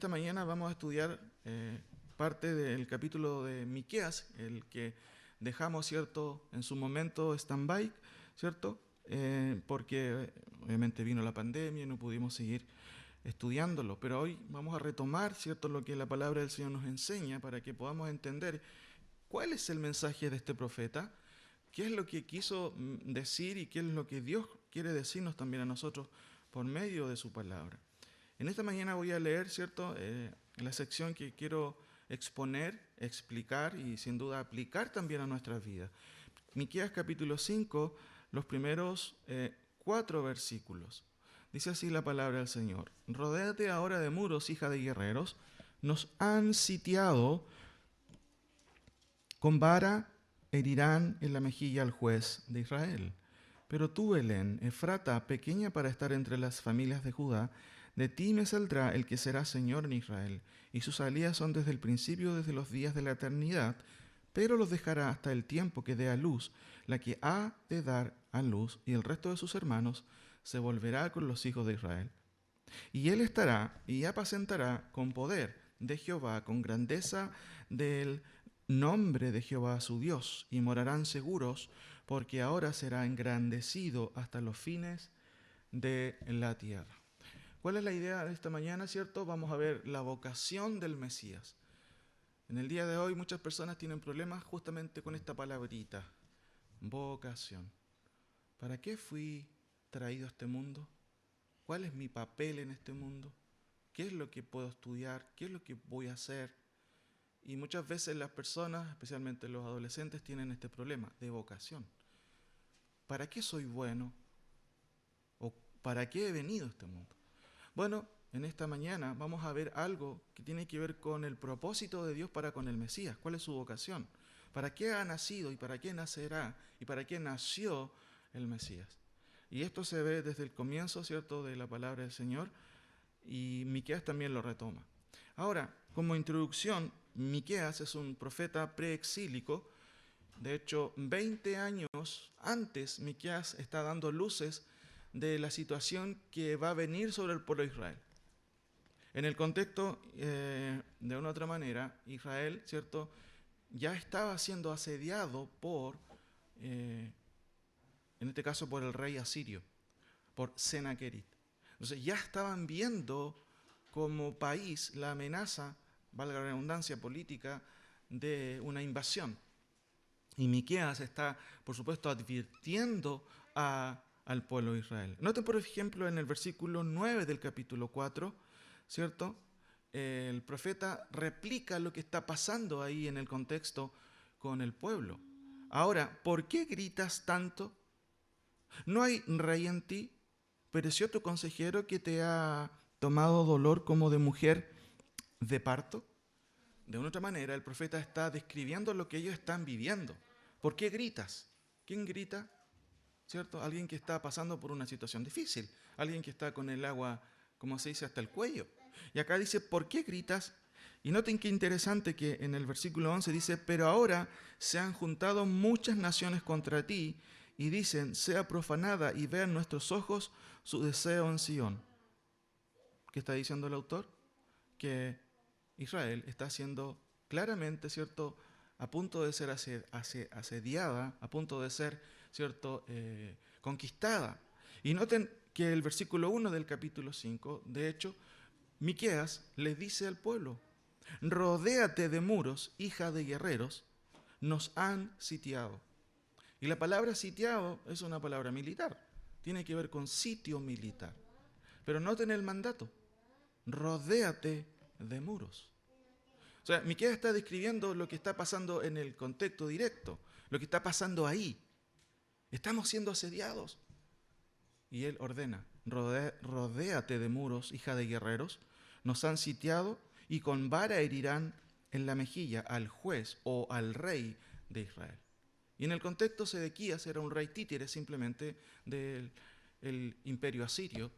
esta mañana vamos a estudiar parte del capítulo de Miqueas, el que dejamos, ¿cierto?, en su momento stand-by, ¿cierto? Porque obviamente vino la pandemia y no pudimos seguir estudiándolo, pero hoy vamos a retomar, ¿cierto?, lo que la palabra del Señor nos enseña para que podamos entender cuál es el mensaje de este profeta, qué es lo que quiso decir y qué es lo que Dios quiere decirnos también a nosotros por medio de su palabra. En esta mañana voy a leer, ¿cierto?, la sección que quiero exponer, explicar y sin duda aplicar también a nuestras vidas. Miqueas capítulo 5, los primeros 4 versículos. Dice así la palabra del Señor: Rodéate ahora de muros, hija de guerreros, nos han sitiado, con vara herirán en la mejilla al juez de Israel. Pero tú, Belén, Efrata, pequeña para estar entre las familias de Judá, de ti me saldrá el que será Señor en Israel, y sus salidas son desde el principio, desde los días de la eternidad, pero los dejará hasta el tiempo que dé a luz, la que ha de dar a luz, y el resto de sus hermanos se volverá con los hijos de Israel. Y él estará y apacentará con poder de Jehová, con grandeza del nombre de Jehová su Dios, y morarán seguros, porque ahora será engrandecido hasta los fines de la tierra. ¿Cuál es la idea de esta mañana, cierto? Vamos a ver la vocación del Mesías. En el día de hoy muchas personas tienen problemas justamente con esta palabrita, vocación. ¿Para qué fui traído a este mundo? ¿Cuál es mi papel en este mundo? ¿Qué es lo que puedo estudiar? ¿Qué es lo que voy a hacer? Y muchas veces las personas, especialmente los adolescentes, tienen este problema de vocación. ¿Para qué soy bueno? ¿O para qué he venido a este mundo? Bueno, en esta mañana vamos a ver algo que tiene que ver con el propósito de Dios para con el Mesías. ¿Cuál es su vocación? ¿Para qué ha nacido y para qué nacerá y para qué nació el Mesías? Y esto se ve desde el comienzo, ¿cierto?, de la palabra del Señor, y Miqueas también lo retoma. Ahora, como introducción, Miqueas es un profeta preexílico. De hecho, 20 años antes, Miqueas está dando luces de la situación que va a venir sobre el pueblo de Israel. En el contexto, de una u otra manera, Israel, ¿cierto?, ya estaba siendo asediado por, en este caso, por el rey asirio, por Senaquerib. Entonces ya estaban viendo como país la amenaza, valga la redundancia política, de una invasión. Y Miqueas está, por supuesto, advirtiendo al pueblo de Israel. Noten, por ejemplo, en el versículo 9 del capítulo 4, ¿cierto? El profeta replica lo que está pasando ahí en el contexto con el pueblo. Ahora, ¿por qué gritas tanto? ¿No hay rey en ti? ¿Pereció tu consejero que te ha tomado dolor como de mujer de parto? De una otra manera, el profeta está describiendo lo que ellos están viviendo. ¿Por qué gritas? ¿Quién grita? ¿Cierto? Alguien que está pasando por una situación difícil. Alguien que está con el agua, como se dice, hasta el cuello. Y acá dice, ¿por qué gritas? Y noten qué interesante que en el versículo 11 dice, pero ahora se han juntado muchas naciones contra ti y dicen, sea profanada y vean nuestros ojos su deseo en Sion. ¿Qué está diciendo el autor? Que Israel está siendo claramente, ¿cierto?, a punto de ser asediada, a punto de ser, ¿cierto?, conquistada. Y noten que el versículo 1 del capítulo 5, de hecho, Miqueas les dice al pueblo, rodéate de muros, hija de guerreros, nos han sitiado. Y la palabra sitiado es una palabra militar, tiene que ver con sitio militar. Pero noten el mandato, rodéate de muros. O sea, Miqueas está describiendo lo que está pasando en el contexto directo, lo que está pasando ahí. Estamos siendo asediados. Y él ordena, rodéate de muros, hija de guerreros, nos han sitiado y con vara herirán en la mejilla al juez o al rey de Israel. Y en el contexto, Sedequías era un rey títere simplemente del imperio asirio,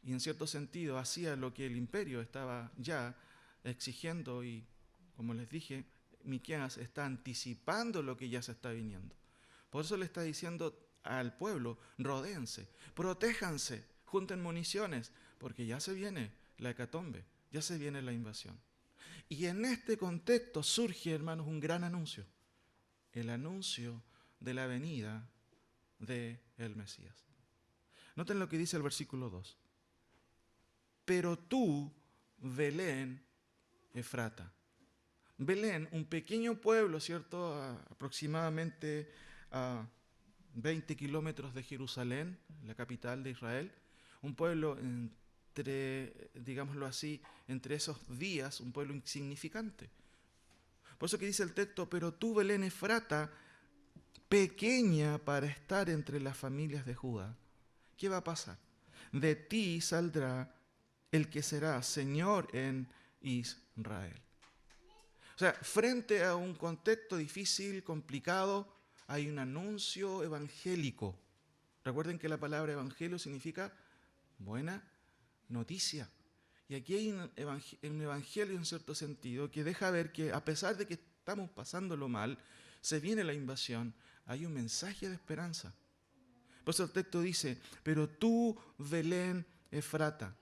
y en cierto sentido hacía lo que el imperio estaba ya exigiendo, y como les dije, Miqueas está anticipando lo que ya se está viniendo. Por eso le está diciendo al pueblo, rodéense, protéjanse, junten municiones, porque ya se viene la hecatombe, ya se viene la invasión. Y en este contexto surge, hermanos, un gran anuncio. El anuncio de la venida del Mesías. Noten lo que dice el versículo 2. Pero tú, Belén, Efrata. Belén, un pequeño pueblo, ¿cierto? Aproximadamente a 20 kilómetros de Jerusalén, la capital de Israel. Un pueblo entre, digámoslo así, entre esos días, un pueblo insignificante. Por eso que dice el texto, pero tú, Belén Efrata, pequeña para estar entre las familias de Judá. ¿Qué va a pasar? De ti saldrá el que será Señor en Israel. O sea, frente a un contexto difícil, complicado, hay un anuncio evangélico. Recuerden que la palabra evangelio significa buena noticia. Y aquí hay un evangelio en cierto sentido que deja ver que a pesar de que estamos pasándolo mal, se viene la invasión, hay un mensaje de esperanza. Por eso el texto dice, pero tú, Belén Efrata,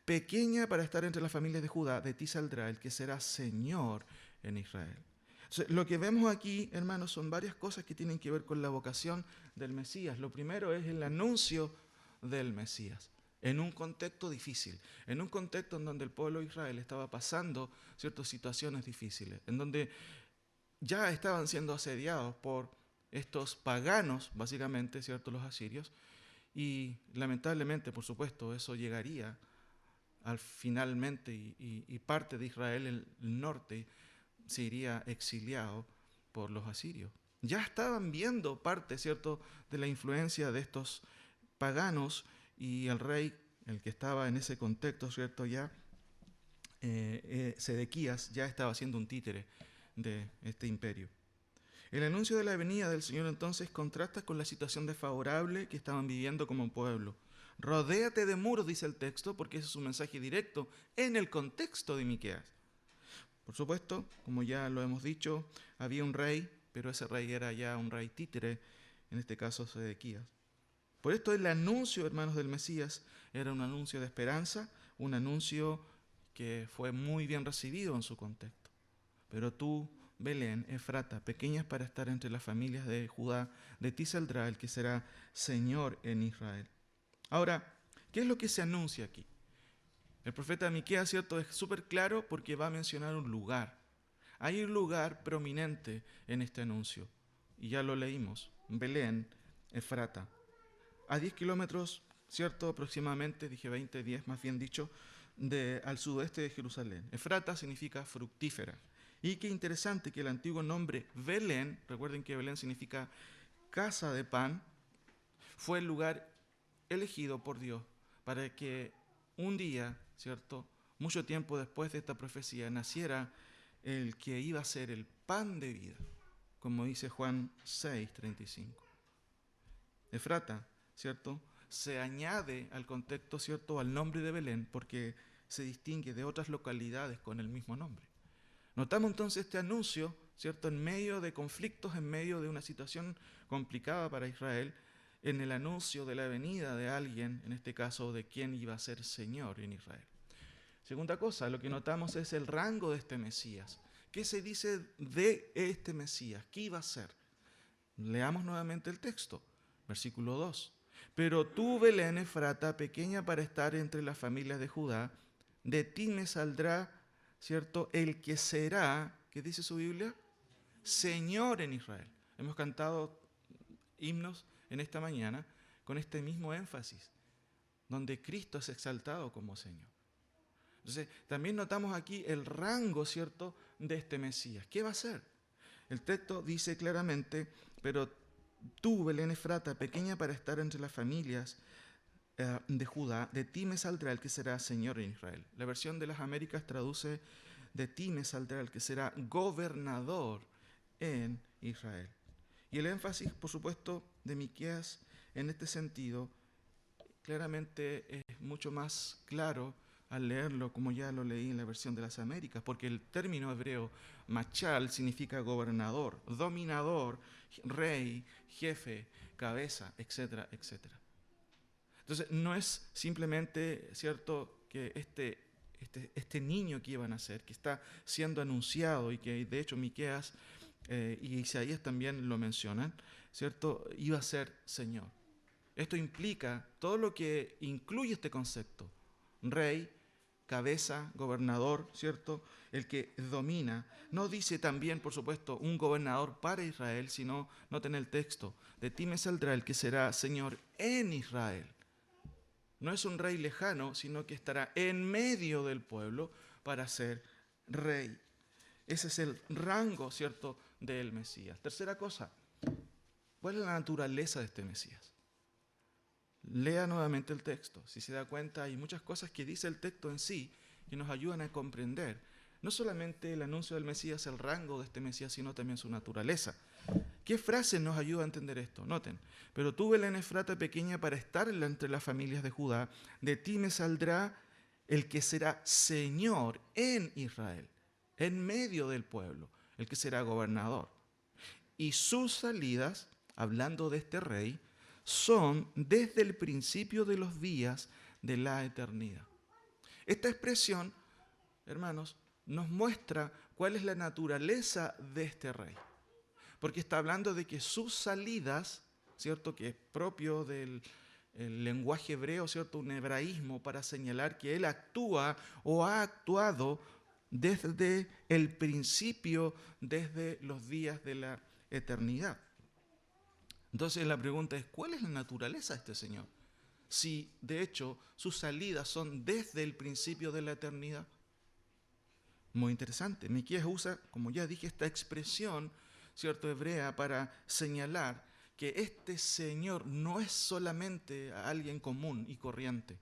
pequeña para estar entre las familias de Judá, de ti saldrá el que será Señor en Israel. Entonces, lo que vemos aquí, hermanos, son varias cosas que tienen que ver con la vocación del Mesías. Lo primero es el anuncio del Mesías, en un contexto difícil, en un contexto en donde el pueblo de Israel estaba pasando ciertas situaciones difíciles, en donde ya estaban siendo asediados por estos paganos, básicamente, ¿cierto?, los asirios, y lamentablemente, por supuesto, eso llegaría al finalmente y parte de Israel, el norte, se iría exiliado por los asirios. Ya estaban viendo parte, ¿cierto?, de la influencia de estos paganos y el rey, el que estaba en ese contexto, ¿cierto?, ya Sedequías ya estaba siendo un títere de este imperio. El anuncio de la venida del Señor entonces contrasta con la situación desfavorable que estaban viviendo como pueblo. Rodéate de muros, dice el texto, porque ese es un mensaje directo en el contexto de Miqueas. Por supuesto, como ya lo hemos dicho, había un rey, pero ese rey era ya un rey títere, en este caso Sedequías. Por esto el anuncio, hermanos, del Mesías era un anuncio de esperanza, un anuncio que fue muy bien recibido en su contexto. Pero tú, Belén, Efrata, pequeñas para estar entre las familias de Judá, de ti saldrá el que será Señor en Israel. Ahora, ¿qué es lo que se anuncia aquí? El profeta Miqueas, ¿cierto?, es súper claro porque va a mencionar un lugar. Hay un lugar prominente en este anuncio, y ya lo leímos, Belén, Efrata. A 10 kilómetros, ¿cierto?, aproximadamente, dije 20, 10 más bien dicho, al sudoeste de Jerusalén. Efrata significa fructífera. Y qué interesante que el antiguo nombre Belén, recuerden que Belén significa casa de pan, fue el lugar elegido por Dios para que un día, ¿cierto?, mucho tiempo después de esta profecía, naciera el que iba a ser el pan de vida, como dice Juan 6:35. Efrata, ¿cierto?, se añade al contexto, ¿cierto?, al nombre de Belén, porque se distingue de otras localidades con el mismo nombre. Notamos entonces este anuncio, ¿cierto?, en medio de conflictos, en medio de una situación complicada para Israel, en el anuncio de la venida de alguien, en este caso de quién iba a ser Señor en Israel. Segunda cosa, lo que notamos es el rango de este Mesías. ¿Qué se dice de este Mesías? ¿Qué iba a ser? Leamos nuevamente el texto, versículo 2. Pero tú, Belén Efrata, pequeña para estar entre las familias de Judá, de ti me saldrá, ¿cierto?, el que será, ¿qué dice su Biblia? Señor en Israel. Hemos cantado himnos en esta mañana con este mismo énfasis, donde Cristo es exaltado como Señor. Entonces, también notamos aquí el rango, ¿cierto?, de este Mesías. ¿Qué va a ser? El texto dice claramente, pero tú, Belén Efrata, pequeña para estar entre las familias de Judá, de ti me saldrá el que será Señor en Israel. La versión de las Américas traduce, de ti me saldrá el que será gobernador en Israel. Y el énfasis, por supuesto, de Miqueas en este sentido, claramente es mucho más claro al leerlo, como ya lo leí en la versión de las Américas, porque el término hebreo machal significa gobernador, dominador, rey, jefe, cabeza, etcétera, etcétera. Entonces, no es simplemente cierto que este este niño que iba a nacer, que está siendo anunciado y que de hecho Miqueas y Isaías también lo mencionan, ¿cierto? Iba a ser Señor. Esto implica todo lo que incluye este concepto: rey, cabeza, gobernador, ¿cierto? El que domina. No dice también, por supuesto, un gobernador para Israel, sino, noten el texto, de ti me saldrá el que será Señor en Israel. No es un rey lejano, sino que estará en medio del pueblo para ser rey. Ese es el rango, ¿cierto?, del Mesías. Tercera cosa, ¿cuál es la naturaleza de este Mesías? Lea nuevamente el texto. Si se da cuenta, hay muchas cosas que dice el texto en sí que nos ayudan a comprender no solamente el anuncio del Mesías, el rango de este Mesías, sino también su naturaleza. ¿Qué frase nos ayuda a entender esto? Noten: pero tú, Belén Efrata, pequeña para estar entre las familias de Judá, de ti me saldrá el que será Señor en Israel, en medio del pueblo, el que será gobernador. Y sus salidas, hablando de este rey, son desde el principio de los días de la eternidad. Esta expresión, hermanos, nos muestra cuál es la naturaleza de este rey. Porque está hablando de que sus salidas, ¿cierto?, que es propio del el lenguaje hebreo, ¿cierto?, un hebraísmo para señalar que él actúa o ha actuado desde el principio, desde los días de la eternidad. Entonces la pregunta es, ¿cuál es la naturaleza de este Señor? Si de hecho sus salidas son desde el principio de la eternidad. Muy interesante. Miqueas usa, como ya dije, esta expresión, ¿cierto?, hebrea para señalar que este Señor no es solamente alguien común y corriente.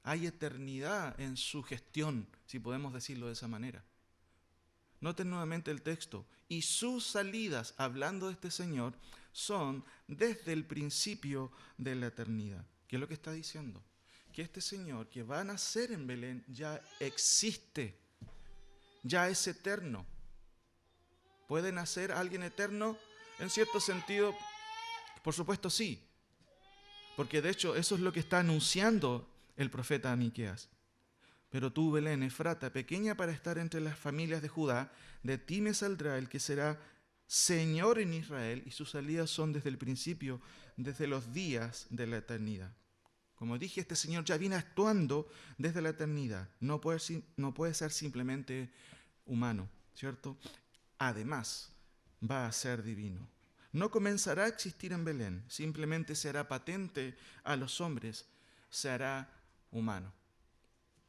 Hay eternidad en su gestión, si podemos decirlo de esa manera. Noten nuevamente el texto. Y sus salidas, hablando de este Señor, son desde el principio de la eternidad. ¿Qué es lo que está diciendo? Que este Señor que va a nacer en Belén ya existe, ya es eterno. ¿Puede nacer alguien eterno? En cierto sentido, por supuesto sí, porque de hecho eso es lo que está anunciando el profeta Miqueas. Pero tú, Belén Efrata, pequeña para estar entre las familias de Judá, de ti me saldrá el que será Señor en Israel, y sus salidas son desde el principio, desde los días de la eternidad. Como dije, este Señor ya viene actuando desde la eternidad. No puede ser simplemente humano, ¿cierto? Además, va a ser divino. No comenzará a existir en Belén, simplemente se hará patente a los hombres, se hará humano.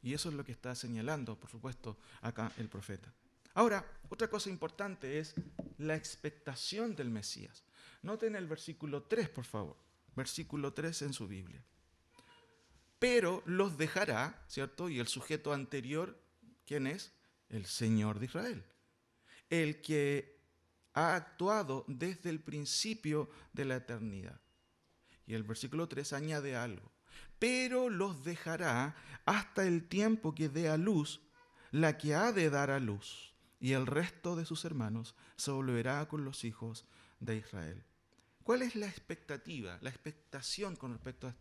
Y eso es lo que está señalando, por supuesto, acá el profeta. Ahora, otra cosa importante es la expectación del Mesías. Noten el versículo 3, por favor. Versículo 3 en su Biblia. Pero los dejará, ¿cierto? Y el sujeto anterior, ¿quién es? El Señor de Israel. El que ha actuado desde el principio de la eternidad. Y el versículo 3 añade algo. Pero los dejará hasta el tiempo que dé a luz la que ha de dar a luz, y el resto de sus hermanos se volverá con los hijos de Israel. ¿Cuál es la expectativa, la expectación con respecto a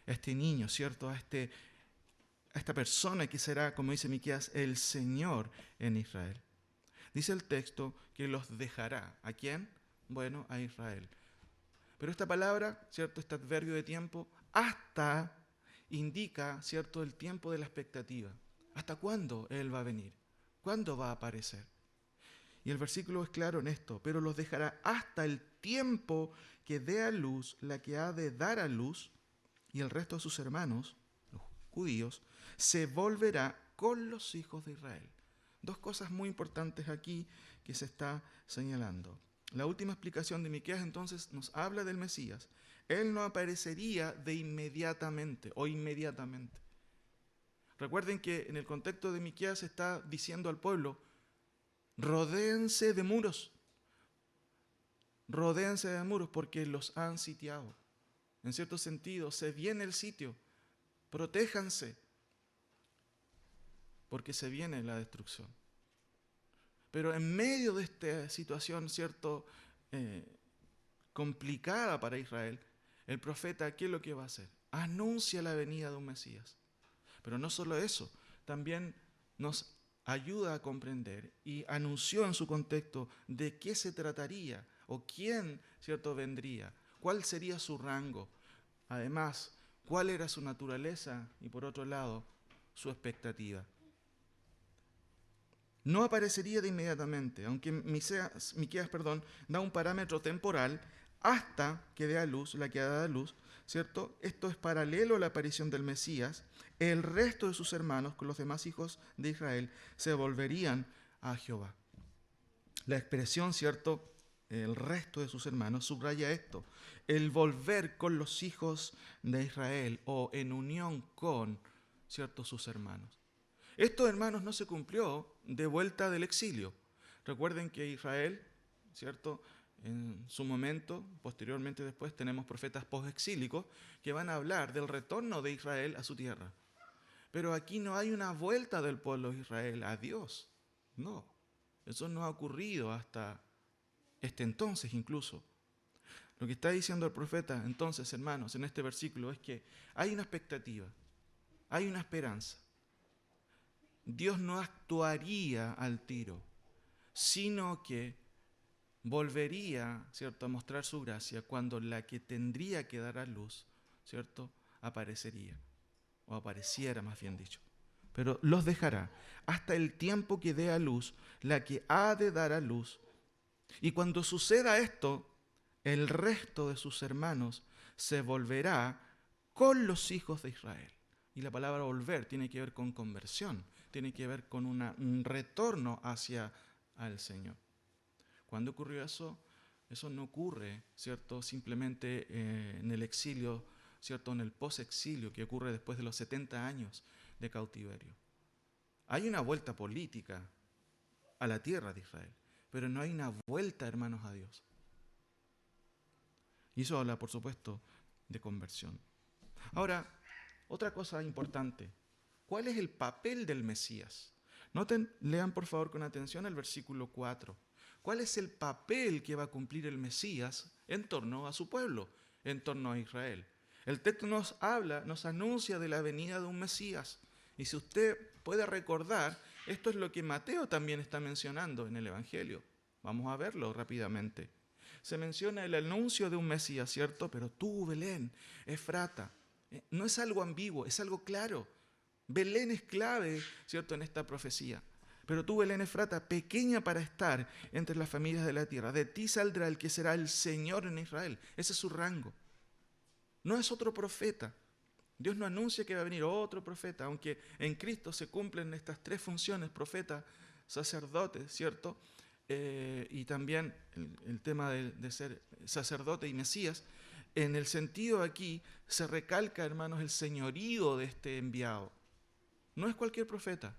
este niño, ¿cierto? A esta persona que será, como dice Miqueas, el Señor en Israel. Dice el texto que los dejará. ¿A quién? Bueno, a Israel. Pero esta palabra, ¿cierto? Este adverbio de tiempo, hasta indica, ¿cierto?, el tiempo de la expectativa. ¿Hasta cuándo Él va a venir? ¿Cuándo va a aparecer? Y el versículo es claro en esto, pero los dejará hasta el tiempo que dé a luz la que ha de dar a luz, y el resto de sus hermanos, los judíos, se volverá con los hijos de Israel. Dos cosas muy importantes aquí que se está señalando. La última explicación de Miqueas entonces nos habla del Mesías. Él no aparecería de inmediatamente o inmediatamente. Recuerden que en el contexto de Miqueas está diciendo al pueblo, rodéense de muros. Rodéense de muros porque los han sitiado. En cierto sentido, se viene el sitio. Protéjanse porque se viene la destrucción. Pero en medio de esta situación, ¿cierto?, complicada para Israel, el profeta, ¿qué es lo que va a hacer? Anuncia la venida de un Mesías. Pero no solo eso, también nos ayuda a comprender y anunció en su contexto de qué se trataría o quién, ¿cierto?, vendría, cuál sería su rango, además, cuál era su naturaleza y, por otro lado, su expectativa. No aparecería de inmediatamente, aunque Miqueas, da un parámetro temporal hasta que dé a luz, la que da a luz, ¿cierto? Esto es paralelo a la aparición del Mesías. El resto de sus hermanos, con los demás hijos de Israel, se volverían a Jehová. La expresión, ¿cierto?, el resto de sus hermanos, subraya esto: el volver con los hijos de Israel o en unión con, ¿cierto?, sus hermanos. Esto, hermanos, no se cumplió de vuelta del exilio. Recuerden que Israel, ¿cierto?, en su momento, posteriormente después, tenemos profetas postexílicos que van a hablar del retorno de Israel a su tierra. Pero aquí no hay una vuelta del pueblo de Israel a Dios. No, eso no ha ocurrido hasta este entonces incluso. Lo que está diciendo el profeta, entonces, hermanos, en este versículo es que hay una expectativa, hay una esperanza. Dios no actuaría al tiro, sino que volvería, ¿cierto?, a mostrar su gracia cuando la que tendría que dar a luz, ¿cierto?, aparecería, o apareciera, más bien dicho. Pero los dejará hasta el tiempo que dé a luz la que ha de dar a luz. Y cuando suceda esto, el resto de sus hermanos se volverá con los hijos de Israel. Y la palabra volver tiene que ver con conversión, tiene que ver con un retorno hacia el Señor. ¿Cuándo ocurrió eso? Eso no ocurre, ¿cierto?, simplemente en el exilio, ¿cierto?, en el post-exilio, que ocurre después de los 70 años de cautiverio. Hay una vuelta política a la tierra de Israel, pero no hay una vuelta, hermanos, a Dios. Y eso habla, por supuesto, de conversión. Ahora, otra cosa importante: ¿cuál es el papel del Mesías? Lean por favor con atención el versículo 4. ¿Cuál es el papel que va a cumplir el Mesías en torno a su pueblo, en torno a Israel? El texto nos anuncia de la venida de un Mesías. Y si usted puede recordar, esto es lo que Mateo también está mencionando en el Evangelio. Vamos a verlo rápidamente. Se menciona el anuncio de un Mesías, ¿cierto? Pero tú, Belén, Efrata, no es algo ambiguo, es algo claro. Belén es clave, ¿cierto?, en esta profecía. Pero tú, Belén Efrata, pequeña para estar entre las familias de la tierra, de ti saldrá el que será el Señor en Israel. Ese es su rango. No es otro profeta. Dios no anuncia que va a venir otro profeta, aunque en Cristo se cumplen estas tres funciones: profeta, sacerdote, ¿cierto? Y también el tema de ser sacerdote y Mesías. En el sentido aquí se recalca, hermanos, el señorío de este enviado. No es cualquier profeta.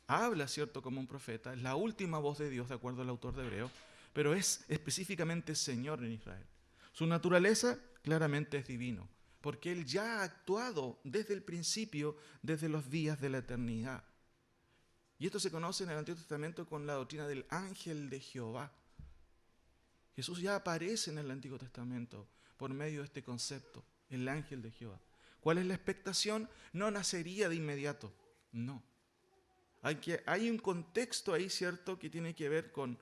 Habla, ¿cierto?, como un profeta, es la última voz de Dios, de acuerdo al autor de Hebreo, pero es específicamente Señor en Israel. Su naturaleza claramente es divino, porque Él ya ha actuado desde el principio, desde los días de la eternidad. Y esto se conoce en el Antiguo Testamento con la doctrina del ángel de Jehová. Jesús ya aparece en el Antiguo Testamento por medio de este concepto, el ángel de Jehová. ¿Cuál es la expectación? No nacería de inmediato, no. Hay un contexto ahí, ¿cierto?, que tiene que ver con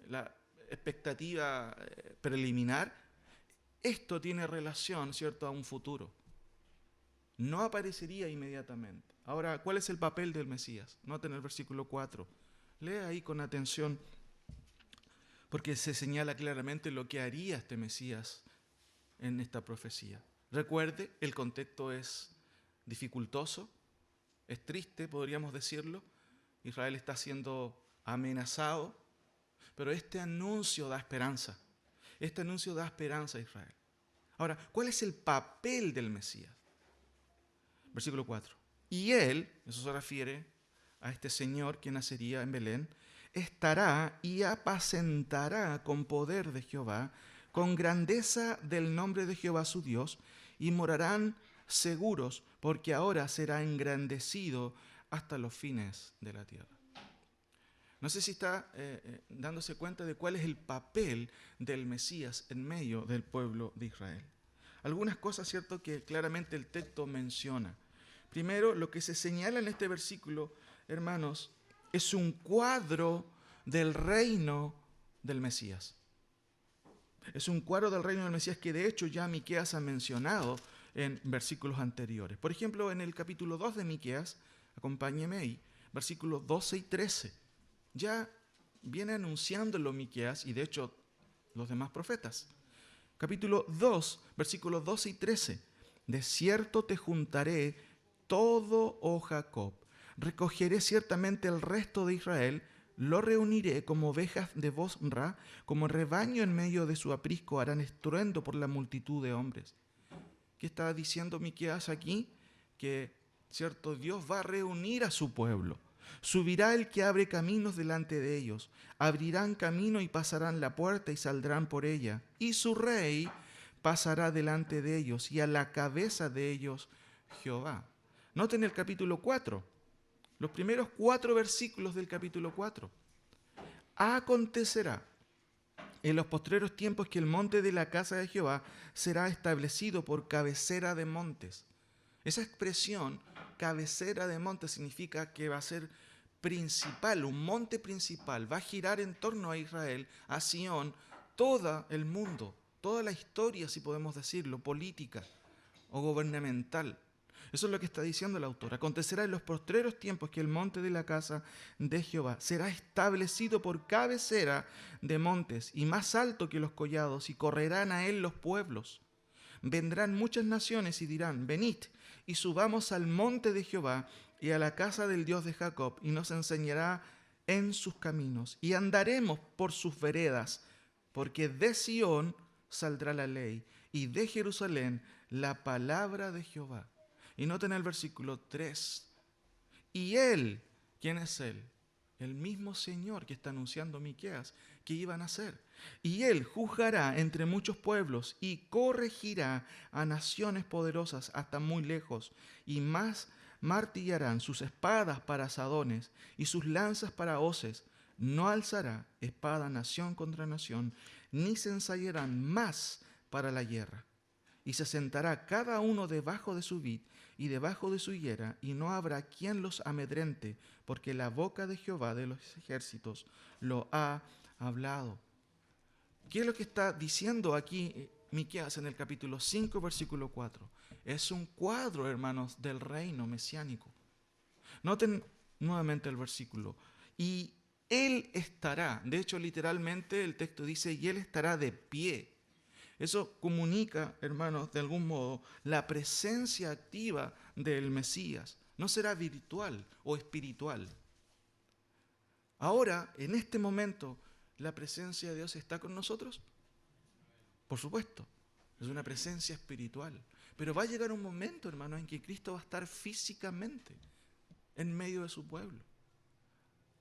la expectativa preliminar. Esto tiene relación, ¿cierto?, a un futuro. No aparecería inmediatamente. Ahora, ¿cuál es el papel del Mesías? Noten el versículo 4. Lea ahí con atención, porque se señala claramente lo que haría este Mesías en esta profecía. Recuerde, el contexto es dificultoso, es triste, podríamos decirlo. Israel está siendo amenazado, pero este anuncio da esperanza. Este anuncio da esperanza a Israel. Ahora, ¿cuál es el papel del Mesías? Versículo 4. Y él, eso se refiere a este Señor que nacería en Belén, estará y apacentará con poder de Jehová, con grandeza del nombre de Jehová su Dios, y morarán seguros, porque ahora será engrandecido hasta los fines de la tierra. No sé si está dándose cuenta de cuál es el papel del Mesías en medio del pueblo de Israel. Algunas cosas, ¿cierto?, que claramente el texto menciona. Primero, lo que se señala en este versículo, hermanos, es un cuadro del reino del Mesías. Es un cuadro del reino del Mesías que de hecho ya Miqueas ha mencionado en versículos anteriores. Por ejemplo, en el capítulo 2 de Miqueas, acompáñeme ahí, versículos 12 y 13. Ya viene anunciándolo Miqueas y de hecho los demás profetas. Capítulo 2, versículos 12 y 13. De cierto te juntaré todo, oh Jacob, recogeré ciertamente el resto de Israel, lo reuniré como ovejas de Bosra, como rebaño en medio de su aprisco harán estruendo por la multitud de hombres. ¿Qué está diciendo Miqueas aquí? Que, cierto, Dios va a reunir a su pueblo. Subirá el que abre caminos delante de ellos. Abrirán camino y pasarán la puerta y saldrán por ella. Y su rey pasará delante de ellos y a la cabeza de ellos Jehová. Noten el capítulo 4, los primeros 4 versículos del capítulo 4. Acontecerá en los postreros tiempos que el monte de la casa de Jehová será establecido por cabecera de montes. Esa expresión, cabecera de montes, significa que va a ser principal, un monte principal. Va a girar en torno a Israel, a Sión, todo el mundo, toda la historia, si podemos decirlo, política o gubernamental. Eso es lo que está diciendo el autor. Acontecerá en los postreros tiempos que el monte de la casa de Jehová será establecido por cabecera de montes y más alto que los collados, y correrán a él los pueblos. Vendrán muchas naciones y dirán: venid y subamos al monte de Jehová y a la casa del Dios de Jacob, y nos enseñará en sus caminos, y andaremos por sus veredas, porque de Sión saldrá la ley, y de Jerusalén la palabra de Jehová. Y noten el versículo 3. Y él, ¿quién es él? El mismo Señor que está anunciando Miqueas que iban a ser. Y él juzgará entre muchos pueblos y corregirá a naciones poderosas hasta muy lejos, y más martillarán sus espadas para asadones y sus lanzas para hoces. No alzará espada nación contra nación, ni se ensayarán más para la guerra. Y se sentará cada uno debajo de su vid y debajo de su higuera, y no habrá quien los amedrente, porque la boca de Jehová de los ejércitos lo ha hablado. ¿Qué es lo que está diciendo aquí Miqueas en el capítulo 5, versículo 4? Es un cuadro, hermanos, del reino mesiánico. Noten nuevamente el versículo. Y él estará, de hecho literalmente el texto dice, y él estará de pie. Eso comunica, hermanos, de algún modo, la presencia activa del Mesías. No será virtual o espiritual. Ahora, en este momento, ¿la presencia de Dios está con nosotros? Por supuesto, es una presencia espiritual. Pero va a llegar un momento, hermanos, en que Cristo va a estar físicamente en medio de su pueblo.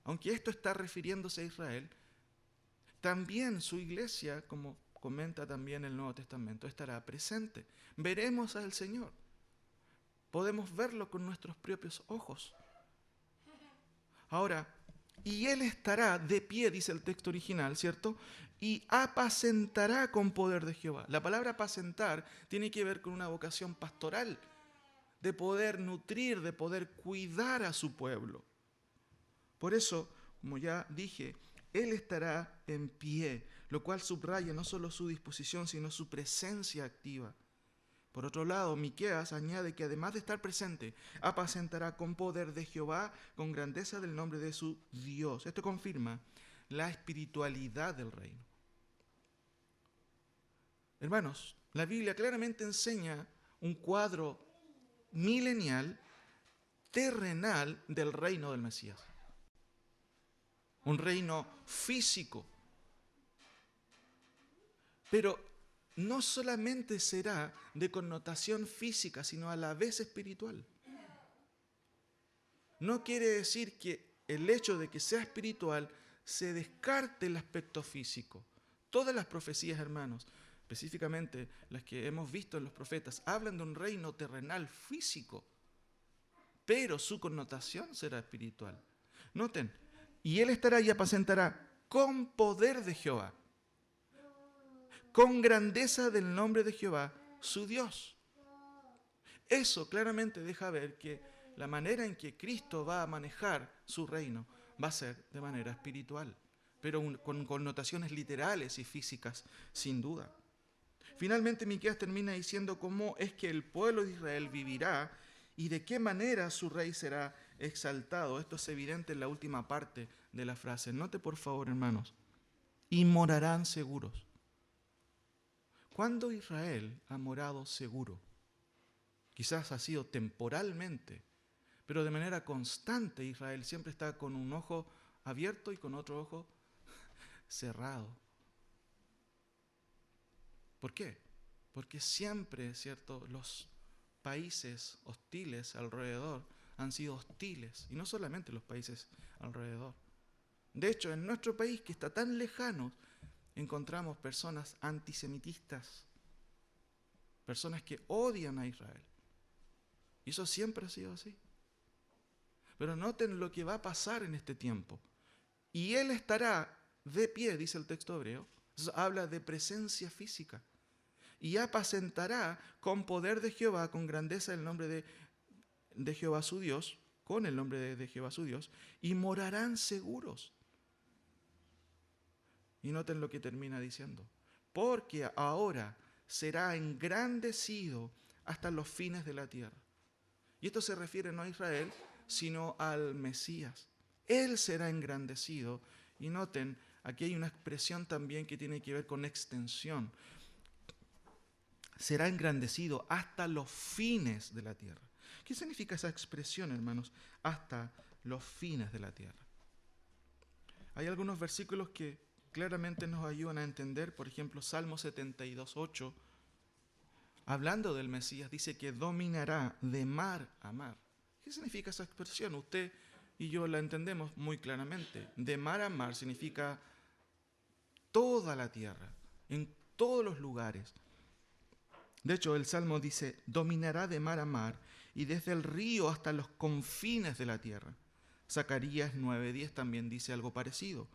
Aunque esto está refiriéndose a Israel, también su iglesia, como comenta también el Nuevo Testamento, estará presente. Veremos al Señor. Podemos verlo con nuestros propios ojos. Ahora, y Él estará de pie, dice el texto original, ¿cierto? Y apacentará con poder de Jehová. La palabra apacentar tiene que ver con una vocación pastoral, de poder nutrir, de poder cuidar a su pueblo. Por eso, como ya dije, Él estará en pie, lo cual subraya no solo su disposición, sino su presencia activa. Por otro lado, Miqueas añade que además de estar presente, apacentará con poder de Jehová, con grandeza del nombre de su Dios. Esto confirma la espiritualidad del reino. Hermanos, la Biblia claramente enseña un cuadro milenial, terrenal del reino del Mesías. Un reino físico. Pero no solamente será de connotación física, sino a la vez espiritual. No quiere decir que el hecho de que sea espiritual se descarte el aspecto físico. Todas las profecías, hermanos, específicamente las que hemos visto en los profetas, hablan de un reino terrenal físico, pero su connotación será espiritual. Noten, y él estará y apacentará con poder de Jehová, con grandeza del nombre de Jehová, su Dios. Eso claramente deja ver que la manera en que Cristo va a manejar su reino va a ser de manera espiritual, pero con connotaciones literales y físicas, sin duda. Finalmente, Miqueas termina diciendo cómo es que el pueblo de Israel vivirá y de qué manera su rey será exaltado. Esto es evidente en la última parte de la frase. Note por favor, hermanos. Y morarán seguros. ¿Cuándo Israel ha morado seguro? Quizás ha sido temporalmente, pero de manera constante Israel siempre está con un ojo abierto y con otro ojo cerrado. ¿Por qué? Porque siempre, ¿cierto?, los países hostiles alrededor han sido hostiles, y no solamente los países alrededor. De hecho, en nuestro país, que está tan lejano, encontramos personas antisemitistas, personas que odian a Israel. Y eso siempre ha sido así. Pero noten lo que va a pasar en este tiempo. Y Él estará de pie, dice el texto hebreo. Eso habla de presencia física. Y apacentará con poder de Jehová, con grandeza el nombre de Jehová su Dios, con el nombre de Jehová su Dios, y morarán seguros. Y noten lo que termina diciendo. Porque ahora será engrandecido hasta los fines de la tierra. Y esto se refiere no a Israel, sino al Mesías. Él será engrandecido. Y noten, aquí hay una expresión también que tiene que ver con extensión. Será engrandecido hasta los fines de la tierra. ¿Qué significa esa expresión, hermanos? Hasta los fines de la tierra. Hay algunos versículos que claramente nos ayudan a entender. Por ejemplo, Salmo 72:8, hablando del Mesías, dice que dominará de mar a mar. ¿Qué significa esa expresión? Usted y yo la entendemos muy claramente. De mar a mar significa toda la tierra, en todos los lugares. De hecho, el Salmo dice, dominará de mar a mar y desde el río hasta los confines de la tierra. Zacarías 9:10 también dice algo parecido.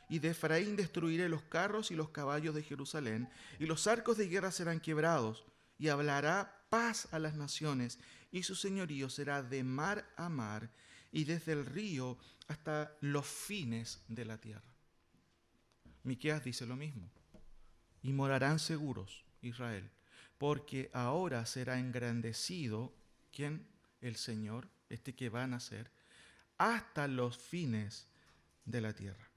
Y de Efraín destruiré los carros y los caballos de Jerusalén, y los arcos de guerra serán quebrados, y hablará paz a las naciones, y su señorío será de mar a mar, y desde el río hasta los fines de la tierra. Miqueas dice lo mismo. Y morarán seguros, Israel, porque ahora será engrandecido, ¿quién? El Señor, este que va a nacer, hasta los fines de la tierra.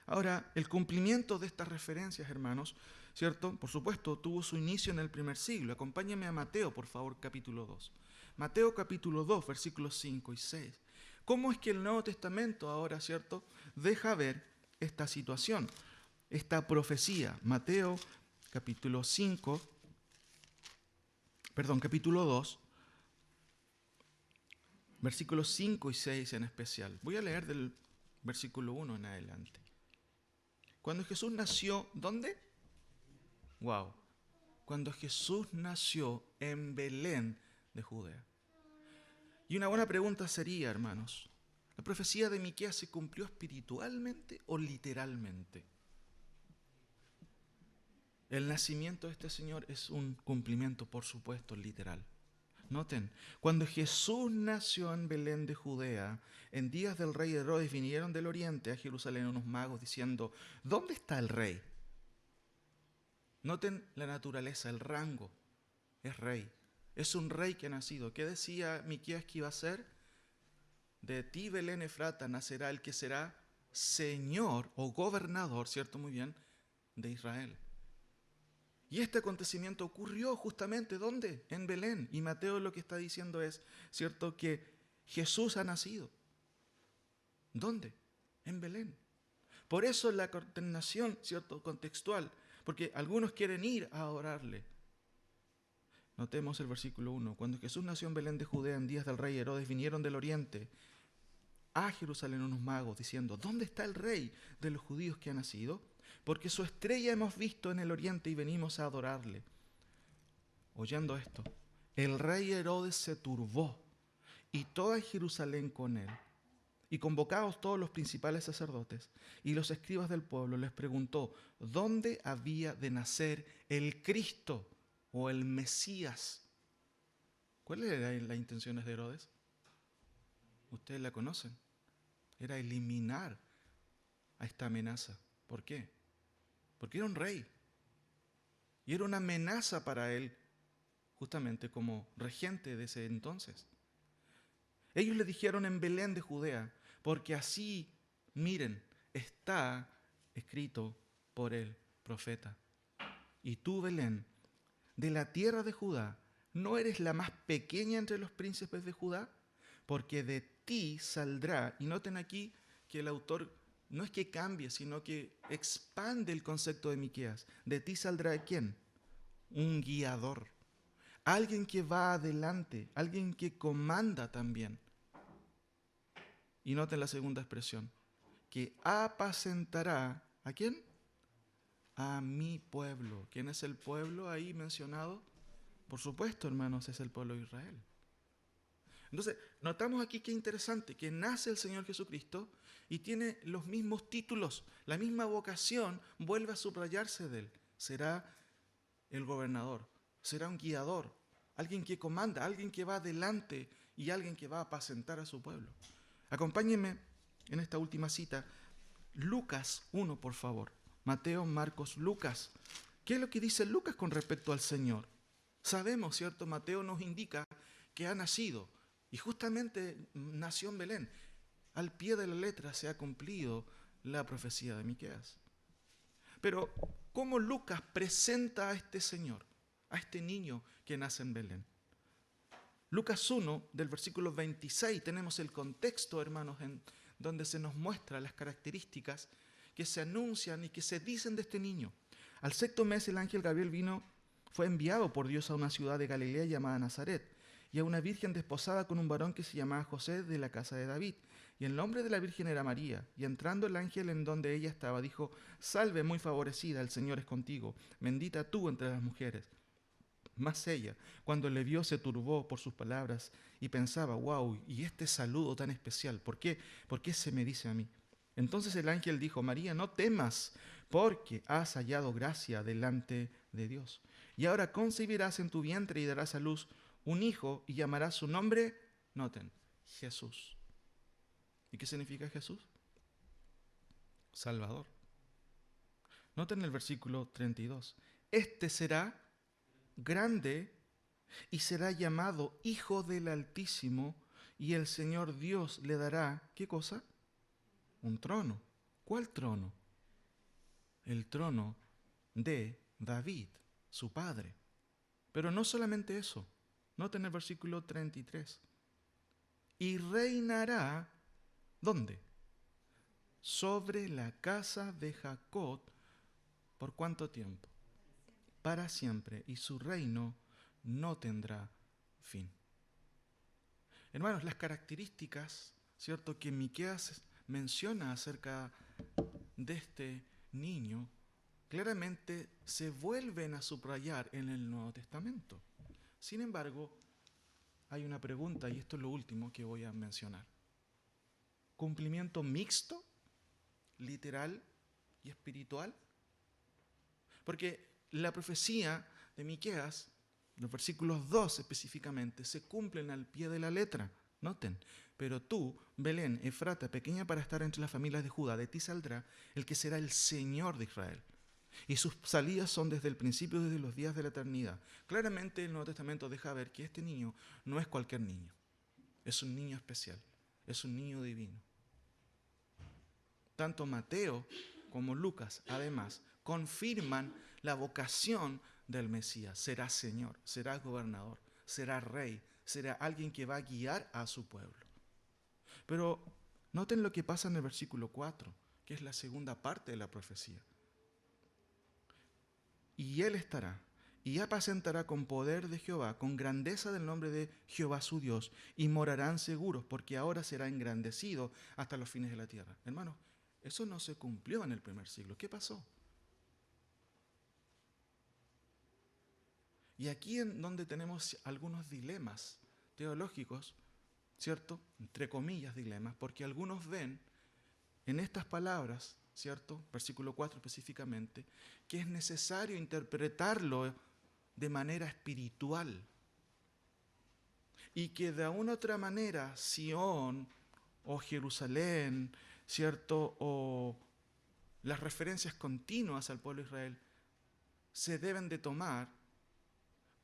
Ahora, el cumplimiento de estas referencias, hermanos, ¿cierto? Por supuesto, tuvo su inicio en el primer siglo. Acompáñame a Mateo, por favor, capítulo 2. Mateo capítulo 2, versículos 5 y 6. ¿Cómo es que el Nuevo Testamento ahora, ¿cierto?, deja ver esta situación, esta profecía? Mateo capítulo 2, versículos 5 y 6 en especial. Voy a leer del versículo 1 en adelante. Cuando Jesús nació, ¿dónde? Wow. Cuando Jesús nació en Belén de Judea. Y una buena pregunta sería, hermanos, ¿la profecía de Miqueas se cumplió espiritualmente o literalmente? El nacimiento de este Señor es un cumplimiento, por supuesto, literal. Noten, cuando Jesús nació en Belén de Judea, en días del rey Herodes vinieron del oriente a Jerusalén unos magos diciendo, ¿dónde está el rey? Noten la naturaleza, el rango, es rey. Es un rey que ha nacido. ¿Qué decía Miqueas que iba a ser? De ti, Belén Efrata, nacerá el que será Señor o gobernador, ¿cierto? Muy bien, de Israel. Y este acontecimiento ocurrió justamente, ¿dónde? En Belén. Y Mateo lo que está diciendo es, ¿cierto?, que Jesús ha nacido. ¿Dónde? En Belén. Por eso la condenación, ¿cierto?, contextual, porque algunos quieren ir a adorarle. Notemos el versículo 1. Cuando Jesús nació en Belén de Judea en días del rey Herodes, vinieron del oriente a Jerusalén unos magos diciendo, ¿dónde está el rey de los judíos que ha nacido? Porque su estrella hemos visto en el oriente y venimos a adorarle. Oyendo esto, el rey Herodes se turbó y toda Jerusalén con él. Y convocados todos los principales sacerdotes y los escribas del pueblo, les preguntó dónde había de nacer el Cristo o el Mesías. ¿Cuáles eran las intenciones de Herodes? Ustedes la conocen. Era eliminar a esta amenaza. ¿Por qué? Porque era un rey. Y era una amenaza para él, justamente como regente de ese entonces. Ellos le dijeron en Belén de Judea, porque así, miren, está escrito por el profeta. Y tú, Belén, de la tierra de Judá, ¿no eres la más pequeña entre los príncipes de Judá? Porque de ti saldrá, y noten aquí que el autor no es que cambie, sino que expande el concepto de Miqueas. De ti saldrá ¿quién? Un guiador, alguien que va adelante, alguien que comanda también. Y noten la segunda expresión, que apacentará, ¿a quién? A mi pueblo. ¿Quién es el pueblo ahí mencionado? Por supuesto, hermanos, es el pueblo de Israel. Entonces, notamos aquí que interesante, que nace el Señor Jesucristo y tiene los mismos títulos, la misma vocación, vuelve a subrayarse de él. Será el gobernador, será un guiador, alguien que comanda, alguien que va adelante y alguien que va a apacentar a su pueblo. Acompáñenme en esta última cita, Lucas 1, por favor. Mateo, Marcos, Lucas. ¿Qué es lo que dice Lucas con respecto al Señor? Sabemos, ¿cierto? Mateo nos indica que ha nacido y justamente nació en Belén. Al pie de la letra se ha cumplido la profecía de Miqueas. Pero, ¿cómo Lucas presenta a este Señor, a este niño que nace en Belén? Lucas 1, del versículo 26, tenemos el contexto, hermanos, en donde se nos muestra las características que se anuncian y que se dicen de este niño. Al sexto mes el ángel Gabriel fue enviado por Dios a una ciudad de Galilea llamada Nazaret, y a una virgen desposada con un varón que se llamaba José de la casa de David. Y el nombre de la virgen era María. Y entrando el ángel en donde ella estaba, dijo: Salve muy favorecida, el Señor es contigo, bendita tú entre las mujeres. Mas ella, cuando le vio, se turbó por sus palabras y pensaba: wow, y este saludo tan especial, ¿por qué? ¿Por qué se me dice a mí? Entonces el ángel dijo: María, no temas, porque has hallado gracia delante de Dios. Y ahora concebirás en tu vientre y darás a luz un hijo y llamarás su nombre, noten, Jesús. ¿Y qué significa Jesús? Salvador. Noten el versículo 32. Este será grande y será llamado Hijo del Altísimo, y el Señor Dios le dará, ¿qué cosa? Un trono. ¿Cuál trono? El trono de David, su padre. Pero no solamente eso. Noten el versículo 33. Y reinará, ¿dónde? Sobre la casa de Jacob, ¿por cuánto tiempo? Para siempre, y su reino no tendrá fin. Hermanos, las características, ¿cierto?, que Miqueas menciona acerca de este niño, claramente se vuelven a subrayar en el Nuevo Testamento. Sin embargo, hay una pregunta, y esto es lo último que voy a mencionar. ¿Cumplimiento mixto, literal y espiritual? Porque la profecía de Miqueas, los versículos 2 específicamente, se cumplen al pie de la letra. Noten: pero tú, Belén, Efrata, pequeña para estar entre las familias de Judá, de ti saldrá el que será el Señor de Israel. Y sus salidas son desde el principio, desde los días de la eternidad. Claramente el Nuevo Testamento deja ver que este niño no es cualquier niño. Es un niño especial, es un niño divino. Tanto Mateo como Lucas, además, confirman la vocación del Mesías. Será Señor, será gobernador, será rey, será alguien que va a guiar a su pueblo. Pero noten lo que pasa en el versículo 4, que es la segunda parte de la profecía. Y él estará, y apacentará con poder de Jehová, con grandeza del nombre de Jehová su Dios, y morarán seguros, porque ahora será engrandecido hasta los fines de la tierra. Hermanos, eso no se cumplió en el primer siglo. ¿Qué pasó? Y aquí en donde tenemos algunos dilemas teológicos, ¿cierto? Entre comillas dilemas, porque algunos ven en estas palabras, ¿cierto? Versículo 4 específicamente, que es necesario interpretarlo de manera espiritual. y que de una u otra manera Sión o Jerusalén, ¿cierto? O las referencias continuas al pueblo de Israel se deben de tomar